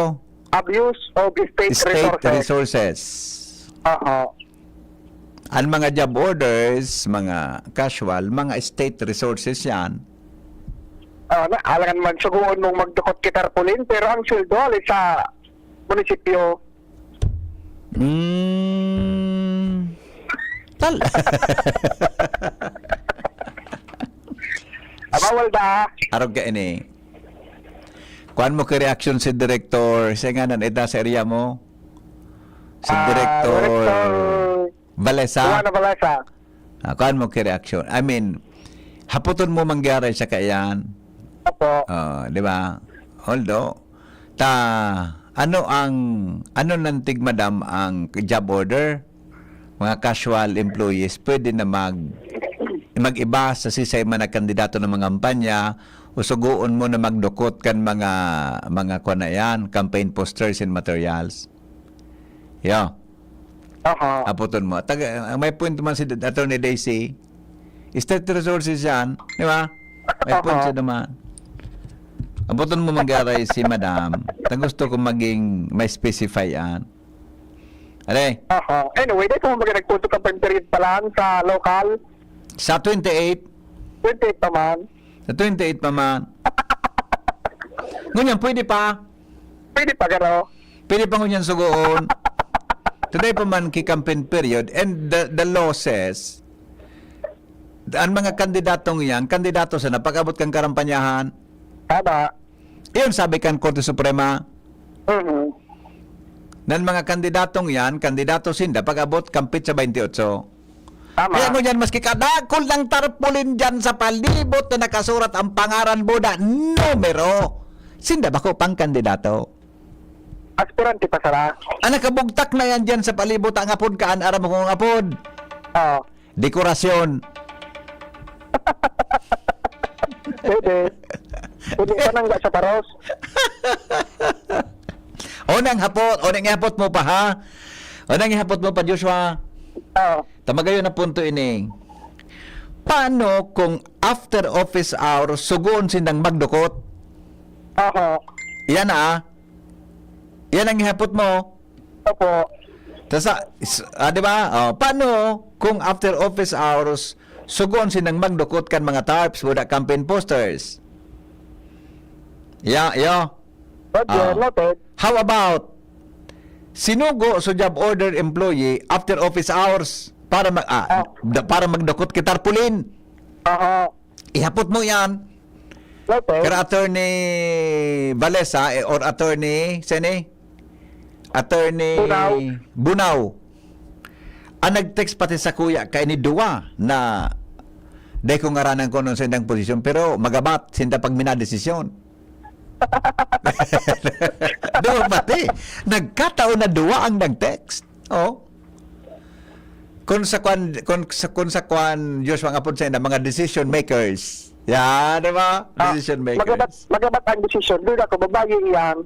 Abuse of state resources. Ang mga job orders, mga casual, mga state resources yan. Alangan man suguon mong magdukot kitarpulin, pero ang sweldo ay sa munisipyo. Bawal ba? Arog ka ini. Kuan mo ka reaction si Director, siya nga nan ita sa area mo? Si Director Valesa. Valesa. Kuan mo ka reaction. I mean, haputon mo mangyari sa kayan. Opo. Di ba? Although, ano nantig madam ang job order? Mga casual employees, pwede na mag-iba sa sisay man na kandidato ng mga kampanya, o suguon mo na magdukot kan mga kuan na yan, campaign posters and materials. Yeah. Aputon mo. May point man si Atty. Daisy. State resources yan. Di ba? May point siya naman. Aputon mo mag-aray si Madam. Gusto ko maging may specify yan. Aray? Anyway, dito mo nagpunto campaign period pa lang sa local. Sa 28? 28 pa man. Sa 28 pa man. Ngunyan, pwede pa? Pwede pa, gano? Pwede pa ngunyan sugoon. Today pa man ki-campaign period, and the law says, ang mga kandidatong yan, kandidato sa napag-abot kang karampanyahan. Tama. Iyon sabi kan Korte Suprema. Nan mga kandidatong yan, kandidato sinda, pag-abot kampit sa 28. Tama. Kaya mo dyan, maski kadakol ng tarpulin dyan sa palibot na nakasurat ang pangaran mo na numero. Sinda ba ko pang kandidato? Aspirante pa sara. Nakabugtak na yan dyan sa palibot ang apod kaan, aram mo kong apod. Dekorasyon. Pwede. Pwede pa nang sa paros. Unang hapot mo pa ha? Unang hapot mo pa, Joshua? Tamagayon na punto ini. Paano kung after office hours sugoon sindang magdukot? Yan yan ang hapot mo. Opo. Di ba? Paano kung after office hours sugoon sindang magdukot kan mga tarps with campaign posters? Yeah. Noted. How about sinugo sa job order employee after office hours para para magdukot kay tarpaulin. Ihapot mo yan. Kaya attorney Valesa or attorney Attorney Bunaw. Ang nag-text pati sa kuya kay ni Dua na dahil kong ngaranan ko nung sendang posisyon pero magabat sinda pag minadesisyon. Dua pati. Nagkataon na Dua ang nag-text. Oh. Kung sa kwan Joshua nga po sa mga decision makers. Yan, di ba? Decision makers. Magabat ang decision. Doon ako, babayi yan.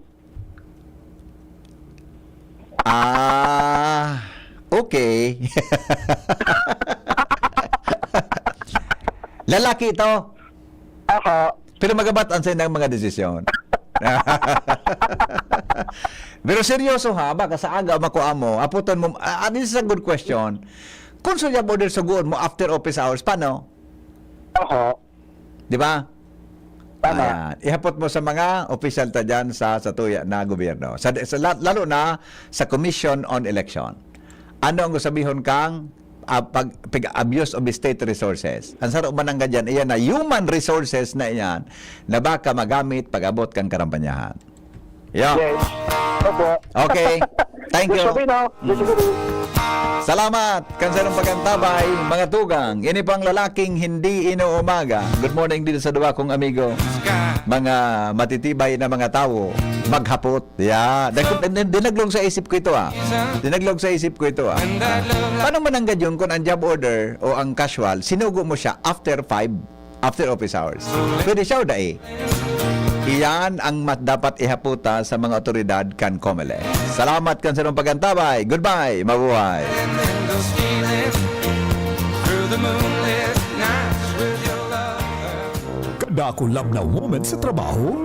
Okay. Lalaki ito. Pero magabataan sa ng mga desisyon. Pero seryoso ha, baka sa aga makuha mo, aputan mo, this is a good question. Kung sa job order suguon mo after office hours, paano? Di ba? Ayan. Ihapot mo sa mga official ta dyan sa tuya na gobyerno. Lalo na sa Commission on Election. Ano ang sabihin kang pag-abuse of state resources? Ang sarap man ang ganyan, iyan na human resources na iyan na baka magamit pag-abot kang karampanyahan. Yeah. Yes. Okay. Thank you. Salamat, kanserong pagkantabay, mga tugang. Ini pang lalaking hindi inuumaga. Good morning dito sa duwa kong amigo. Mga matitibay na mga tao, maghapot. Yeah. Dinaglong sa isip ko ito Dinaglong sa isip ko ito Paano mananggad yun kung ang job order o ang casual, sinugo mo siya after office hours? Pwede siya o dae? Iyan ang dapat ihaputa sa mga otoridad kan COMELEC. Salamat kan sa inyong pagkantabay. Goodbye. Mabuhay. Kada ako love na moment sa trabaho,